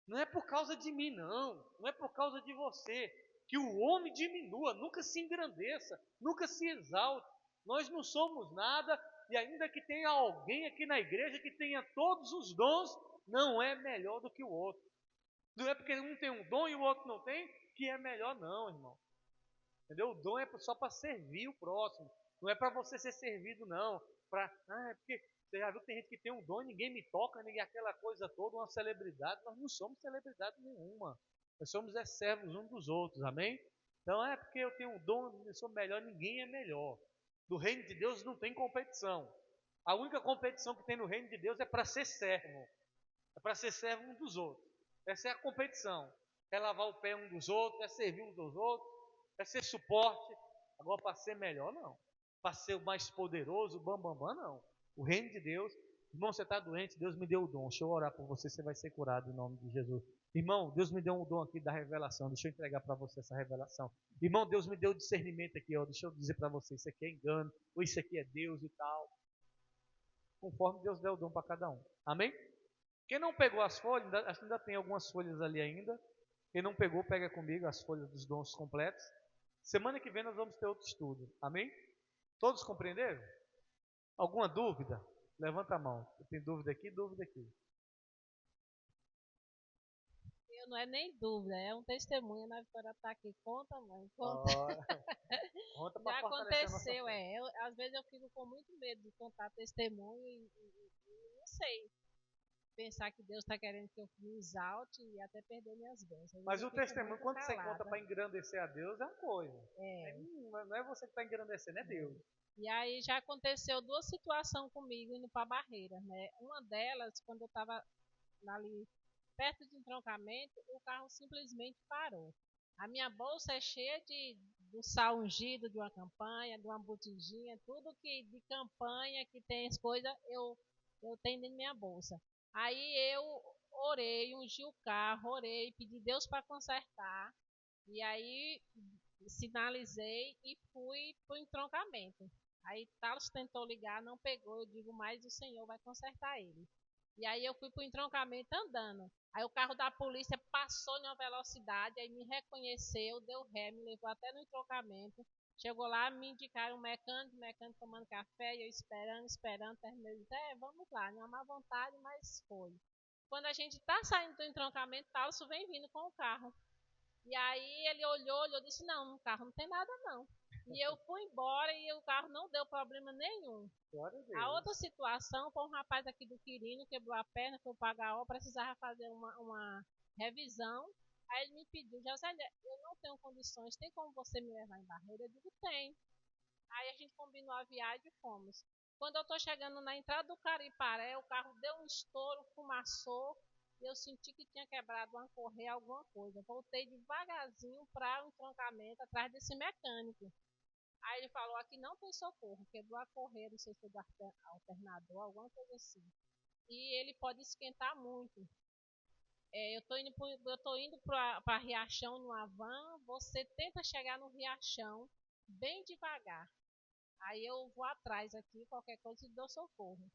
Não é por causa de mim, não. Não é por causa de você. Que o homem diminua, nunca se engrandeça, nunca se exalte. Nós não somos nada, e ainda que tenha alguém aqui na igreja que tenha todos os dons, não é melhor do que o outro. Não é porque um tem um dom e o outro não tem, que é melhor, não, irmão. Entendeu? O dom é só para servir o próximo. Não é para você ser servido, não. É porque você já viu que tem gente que tem um dom e ninguém me toca, ninguém aquela coisa toda, uma celebridade. Nós não somos celebridade nenhuma. Nós somos servos uns dos outros, amém? Então é porque eu tenho um dom, eu sou melhor, ninguém é melhor. No reino de Deus não tem competição. A única competição que tem no reino de Deus é para ser servo. É para ser servo um dos outros. Essa é a competição. É lavar o pé um dos outros, é servir um dos outros, é ser suporte. Agora, para ser melhor, não. Para ser o mais poderoso, bam, não. O reino de Deus. Irmão, você está doente, Deus me deu o dom. Deixa eu orar por você, você vai ser curado em nome de Jesus. Irmão, Deus me deu um dom aqui da revelação. Deixa eu entregar para você essa revelação. Irmão, Deus me deu o discernimento aqui. Ó. Deixa eu dizer para você, isso aqui é engano, ou isso aqui é Deus e tal. Conforme Deus deu o dom para cada um. Amém? Quem não pegou as folhas, acho que ainda tem algumas folhas ali ainda. Quem não pegou, pega comigo as folhas dos dons completos. Semana que vem nós vamos ter outro estudo. Amém? Todos compreenderam? Alguma dúvida? Levanta a mão. Tem dúvida aqui, dúvida aqui. Não é nem dúvida, é um testemunho. A Vitória está aqui. Conta, mãe, conta. Conta Já fortalecer aconteceu, às vezes eu fico com muito medo de contar testemunho e não sei. Pensar que Deus está querendo que eu me exalte e até perder minhas bênçãos. Mas o testemunho, quando você conta para engrandecer a Deus, é uma coisa. Não é você que está engrandecendo, é Deus. E aí já aconteceu duas situações comigo indo para Barreira, né? Uma delas, quando eu estava ali perto do entroncamento, o carro simplesmente parou. A minha bolsa é cheia do sal ungido de uma campanha, de uma botijinha, tudo que de campanha que tem as coisas, eu tenho dentro da minha bolsa. Aí eu orei, ungi o carro, orei, pedi Deus para consertar. E aí sinalizei e fui para o entroncamento. Aí Talos tentou ligar, não pegou. Eu digo, mas o Senhor vai consertar ele. E aí eu fui para o entroncamento andando. Aí o carro da polícia passou em uma velocidade, aí me reconheceu, deu ré, me levou até no entroncamento. Chegou lá, me indicaram um mecânico tomando café, e eu esperando, terminei. Vamos lá, não é má vontade, mas foi. Quando a gente está saindo do entroncamento, Talos vem vindo com o carro. E aí ele olhou, disse, não, no carro não tem nada não. E eu fui embora e o carro não deu problema nenhum. A outra situação foi um rapaz aqui do Quirino, quebrou a perna, foi pagar a obra, precisava fazer uma revisão. Aí ele me pediu, José, eu não tenho condições, tem como você me levar em Barreira? Eu digo, tem. Aí a gente combinou a viagem e fomos. Quando eu estou chegando na entrada do Cariparé, o carro deu um estouro, fumaçou, e eu senti que tinha quebrado uma correia, alguma coisa. Voltei devagarzinho para o entroncamento, atrás desse mecânico. Aí ele falou, aqui não tem socorro, quebrou a correia, não sei se foi do alternador, alguma coisa assim. E ele pode esquentar muito. Eu estou indo para Riachão numa van, você tenta chegar no Riachão, bem devagar. Aí eu vou atrás aqui, qualquer coisa, e dou socorro.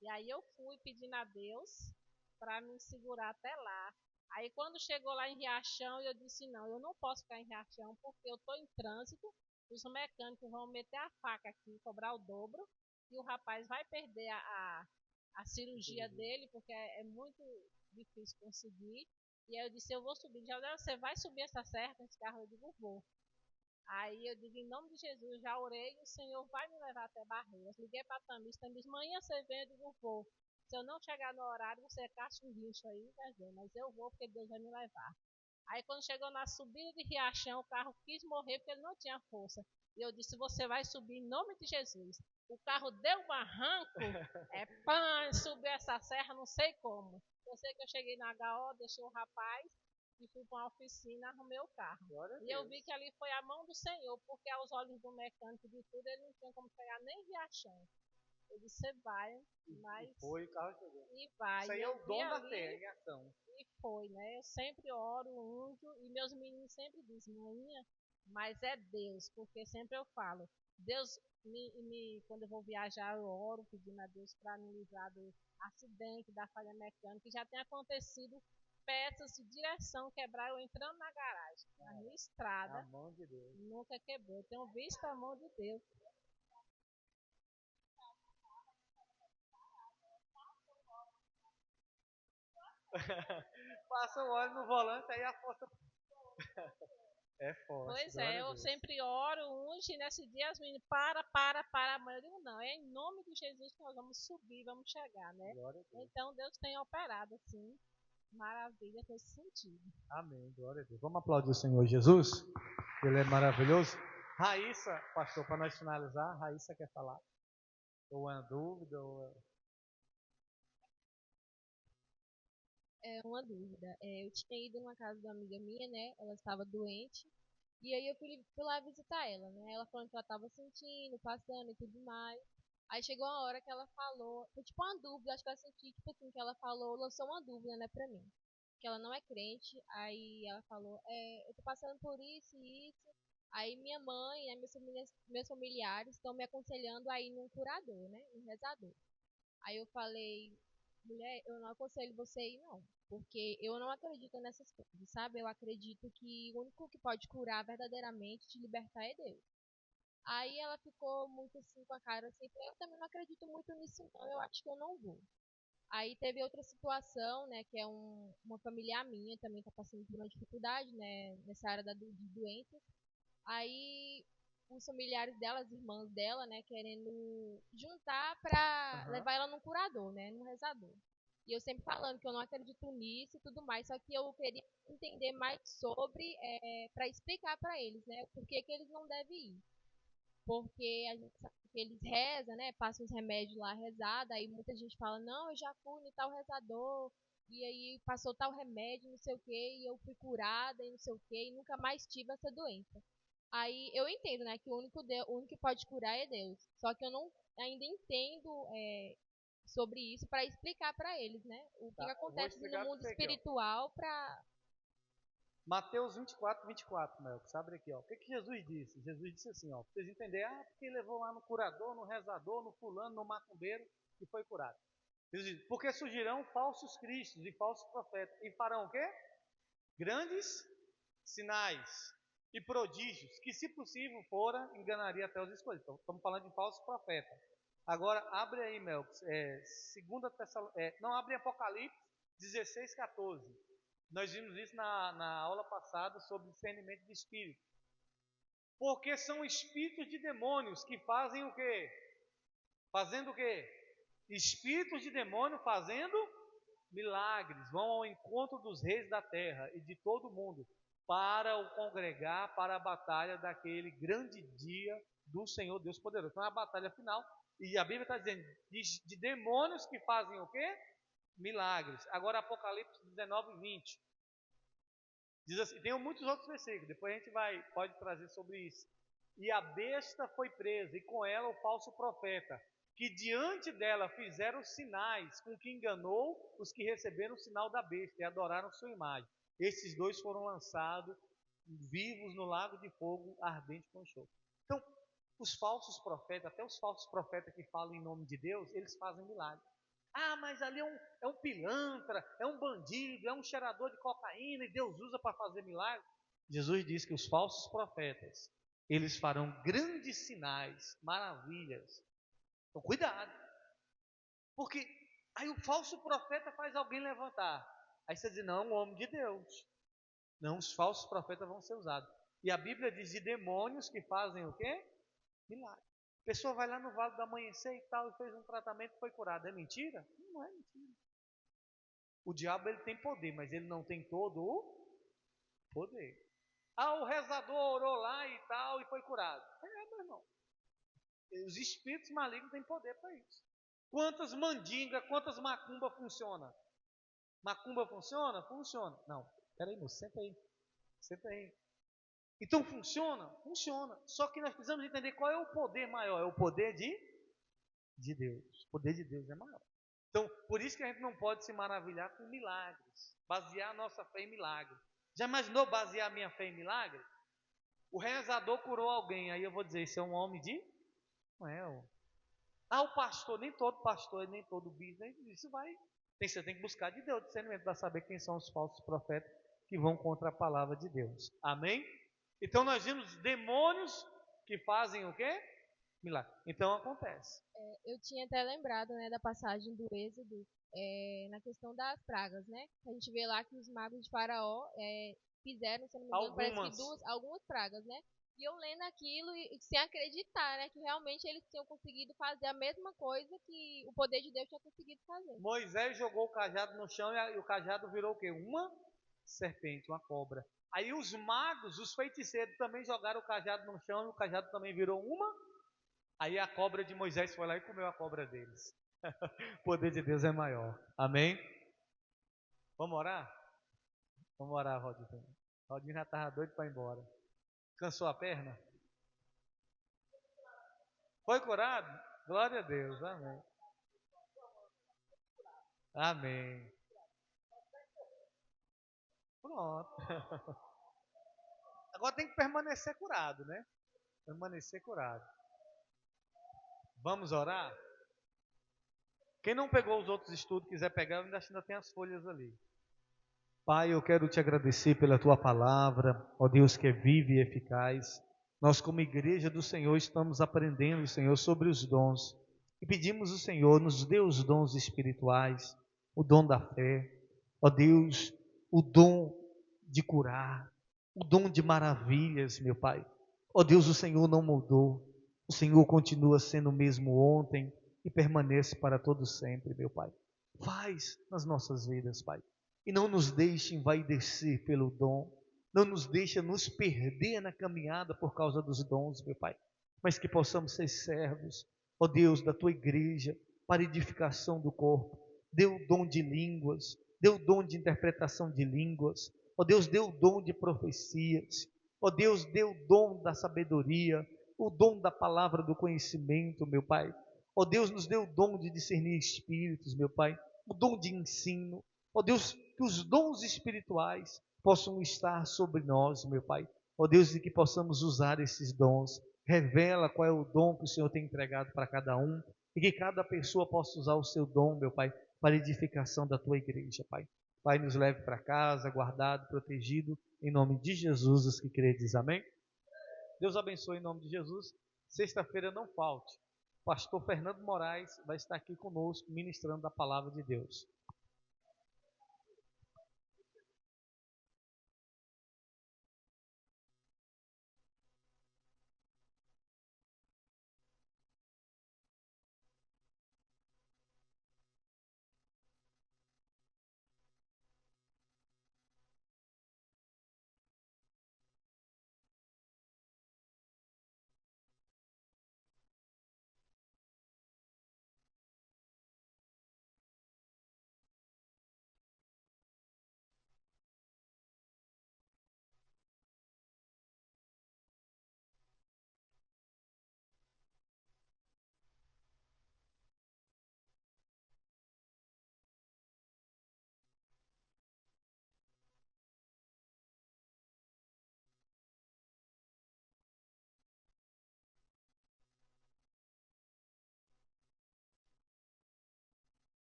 E aí eu fui pedindo a Deus para me segurar até lá. Aí quando chegou lá em Riachão, eu disse, não, eu não posso ficar em Riachão porque eu estou em trânsito, os mecânicos vão meter a faca aqui, cobrar o dobro, e o rapaz vai perder a cirurgia dele, porque é muito difícil conseguir. E aí eu disse, eu vou subir. Já você vai subir essa serra com esse carro? Eu digo, vou. Aí eu digo, em nome de Jesus, já orei, o Senhor vai me levar até Barreiras. Liguei para a Tamis, manhã você vem, eu digo, vou. Se eu não chegar no horário, você caça um guincho aí, mas eu vou porque Deus vai me levar. Aí quando chegou na subida de Riachão, o carro quis morrer porque ele não tinha força. E eu disse, você vai subir em nome de Jesus. O carro deu um barranco, subiu essa serra, não sei como. Eu sei que eu cheguei na HO, deixei o rapaz e fui para uma oficina, arrumei o carro. E eu vi que ali foi a mão do Senhor, porque aos olhos do mecânico de tudo, ele não tinha como pegar nem Riachão. Eu disse, você vai, mas... E foi, o carro chegou. E vai. Isso aí é o dom da fé, em ação. E foi, né? Eu sempre oro, unjo, e meus meninos sempre dizem, manhã, mas é Deus, porque sempre eu falo, Deus, quando eu vou viajar, eu oro pedindo a Deus para me livrar do acidente, da falha mecânica, que já tem acontecido peças de direção quebrar eu entrando na garagem, na minha estrada, a mão de Deus. Nunca quebrou, eu tenho visto a mão de Deus. Passa o óleo no volante, aí a força. É forte. Pois é, eu sempre oro, unge, nesse dia as meninas, para, mas eu digo, não, é em nome de Jesus que nós vamos subir, vamos chegar, né? Então Deus tem operado, assim, maravilhas nesse sentido. Amém, glória a Deus. Vamos aplaudir o Senhor Jesus, Ele é maravilhoso. Raíssa, pastor, para nós finalizar, Raíssa quer falar? Ou uma dúvida? É uma dúvida. Eu tinha ido numa casa de uma amiga minha, né? Ela estava doente. E aí eu fui lá visitar ela, né? Ela falando que ela estava sentindo, passando e tudo mais. Aí chegou uma hora que ela falou, foi tipo uma dúvida, acho que ela sentiu, tipo assim, que ela falou, lançou uma dúvida, né, pra mim. Que ela não é crente, aí ela falou, eu tô passando por isso e isso. Aí minha mãe, né, meus familiares estão me aconselhando a ir num curador, né, num rezador. Aí eu falei, mulher, eu não aconselho você a ir não, porque eu não acredito nessas coisas, sabe? Eu acredito que o único que pode curar verdadeiramente, te libertar é Deus. Aí ela ficou muito assim com a cara assim, eu também não acredito muito nisso não, eu acho que eu não vou. Aí teve outra situação, né, que é uma familiar minha também está passando por uma dificuldade, né, nessa área de doenças. Aí os familiares dela, as irmãs dela, né, querendo juntar pra levar ela num curador, né, num rezador. E eu sempre falando que eu não acredito nisso e tudo mais, só que eu queria entender mais sobre, para explicar para eles, né, por que eles não devem ir. Porque a gente sabe que eles rezam, né, passam os remédios lá rezada, aí muita gente fala, não, eu já fui no tal rezador, e aí passou tal remédio, não sei o que, e eu fui curada, e não sei o que, e nunca mais tive essa doença. Aí eu entendo, né, que o único que pode curar é Deus. Só que eu não ainda entendo sobre isso para explicar para eles, né, o que acontece no mundo espiritual para... Mateus 24, 24, Melcos, abre aqui, ó. O que Jesus disse? Jesus disse assim, ó, pra vocês entenderem, porque levou lá no curador, no rezador, no fulano, no macumbeiro e foi curado. Jesus disse, porque surgirão falsos cristos e falsos profetas e farão o quê? Grandes sinais e prodígios, que se possível fora, enganaria até os escolhidos. Então, estamos falando de falsos profetas. Agora, abre aí, Melcos, não, abre Apocalipse 16, 14. Nós vimos isso na aula passada sobre discernimento de espírito. Porque são espíritos de demônios que fazem o quê? Fazendo o quê? Espíritos de demônio fazendo milagres. Vão ao encontro dos reis da terra e de todo mundo para o congregar para a batalha daquele grande dia do Senhor Deus poderoso. Então é a batalha final. E a Bíblia está dizendo de demônios que fazem o quê? Milagres. Agora Apocalipse 19, 20. Diz assim, tem muitos outros versículos, depois a gente pode trazer sobre isso. E a besta foi presa, e com ela o falso profeta, que diante dela fizeram sinais, com que enganou os que receberam o sinal da besta e adoraram sua imagem. Esses dois foram lançados vivos no lago de fogo ardente com enxofre. Então, os falsos profetas, até os falsos profetas que falam em nome de Deus, eles fazem milagre. Ah, mas ali é um pilantra, é um bandido, é um cheirador de cocaína e Deus usa para fazer milagre. Jesus diz que os falsos profetas, eles farão grandes sinais, maravilhas. Então, cuidado. Porque aí o falso profeta faz alguém levantar. Aí você diz, não, é um homem de Deus. Não, os falsos profetas vão ser usados. E a Bíblia diz de demônios que fazem o quê? Milagre. A pessoa vai lá no Vale do Amanhecer e tal, e fez um tratamento e foi curado. É mentira? Não é mentira. O diabo ele tem poder, mas ele não tem todo o poder. Ah, o rezador orou lá e tal, e foi curado. Meu irmão. Os espíritos malignos têm poder para isso. Quantas mandingas, quantas macumba funciona? Macumba funciona? Funciona. Não, peraí, moço, senta aí. Senta aí. Então funciona? Funciona. Só que nós precisamos entender qual é o poder maior. É o poder de Deus. O poder de Deus é maior. Então, por isso que a gente não pode se maravilhar com milagres. Basear a nossa fé em milagre. Já imaginou basear a minha fé em milagre? O rezador curou alguém. Aí eu vou dizer, isso é um homem de... Não é, o pastor, nem todo pastor, nem todo bispo, isso vai. Você tem que buscar de Deus discernimento para saber quem são os falsos profetas que vão contra a palavra de Deus. Amém? Então nós vimos demônios que fazem o quê? Milagre. Então acontece. Eu tinha até lembrado, né, da passagem do Êxodo, na questão das pragas, né? A gente vê lá que os magos de Faraó fizeram, se eu não me engano, parece que algumas pragas, né? E eu lendo aquilo e sem acreditar, né, que realmente eles tinham conseguido fazer a mesma coisa que o poder de Deus tinha conseguido fazer. Moisés jogou o cajado no chão e o cajado virou o quê? Uma serpente, uma cobra. Aí os magos, os feiticeiros também jogaram o cajado no chão e o cajado também virou uma. Aí a cobra de Moisés foi lá e comeu a cobra deles. O poder de Deus é maior. Amém? Vamos orar? Vamos orar, Rodinho. Rodinho já estava doido para ir embora. Cansou a perna? Foi curado? Glória a Deus. Amém. Amém. Pronto. Agora tem que permanecer curado, né? Permanecer curado. Vamos orar? Quem não pegou os outros estudos, quiser pegar, ainda tem as folhas ali. Pai, eu quero te agradecer pela tua palavra, ó Deus que é vivo e eficaz. Nós, como igreja do Senhor, estamos aprendendo, Senhor, sobre os dons. E pedimos o Senhor, nos dê os dons espirituais, o dom da fé, ó Deus, o dom de curar, o dom de maravilhas, meu Pai. Ó Deus, o Senhor não mudou, o Senhor continua sendo o mesmo ontem e permanece para todo sempre, meu Pai. Faz nas nossas vidas, Pai. E não nos deixe envaidecer pelo dom, não nos deixe nos perder na caminhada por causa dos dons, meu Pai, mas que possamos ser servos, ó Deus, da Tua igreja, para edificação do corpo. Dê o dom de línguas, dê o dom de interpretação de línguas, ó Deus, dê o dom de profecias, ó Deus, dê o dom da sabedoria, o dom da palavra do conhecimento, meu Pai. Ó Deus, nos dê o dom de discernir espíritos, meu Pai, o dom de ensino. Ó Deus, que os dons espirituais possam estar sobre nós, meu Pai. Ó Deus, e que possamos usar esses dons. Revela qual é o dom que o Senhor tem entregado para cada um. E que cada pessoa possa usar o seu dom, meu Pai, para a edificação da Tua igreja, Pai. Pai, nos leve para casa, guardado, protegido, em nome de Jesus, os que credes. Amém? Deus abençoe em nome de Jesus. Sexta-feira não falte. Pastor Fernando Moraes vai estar aqui conosco, ministrando a palavra de Deus.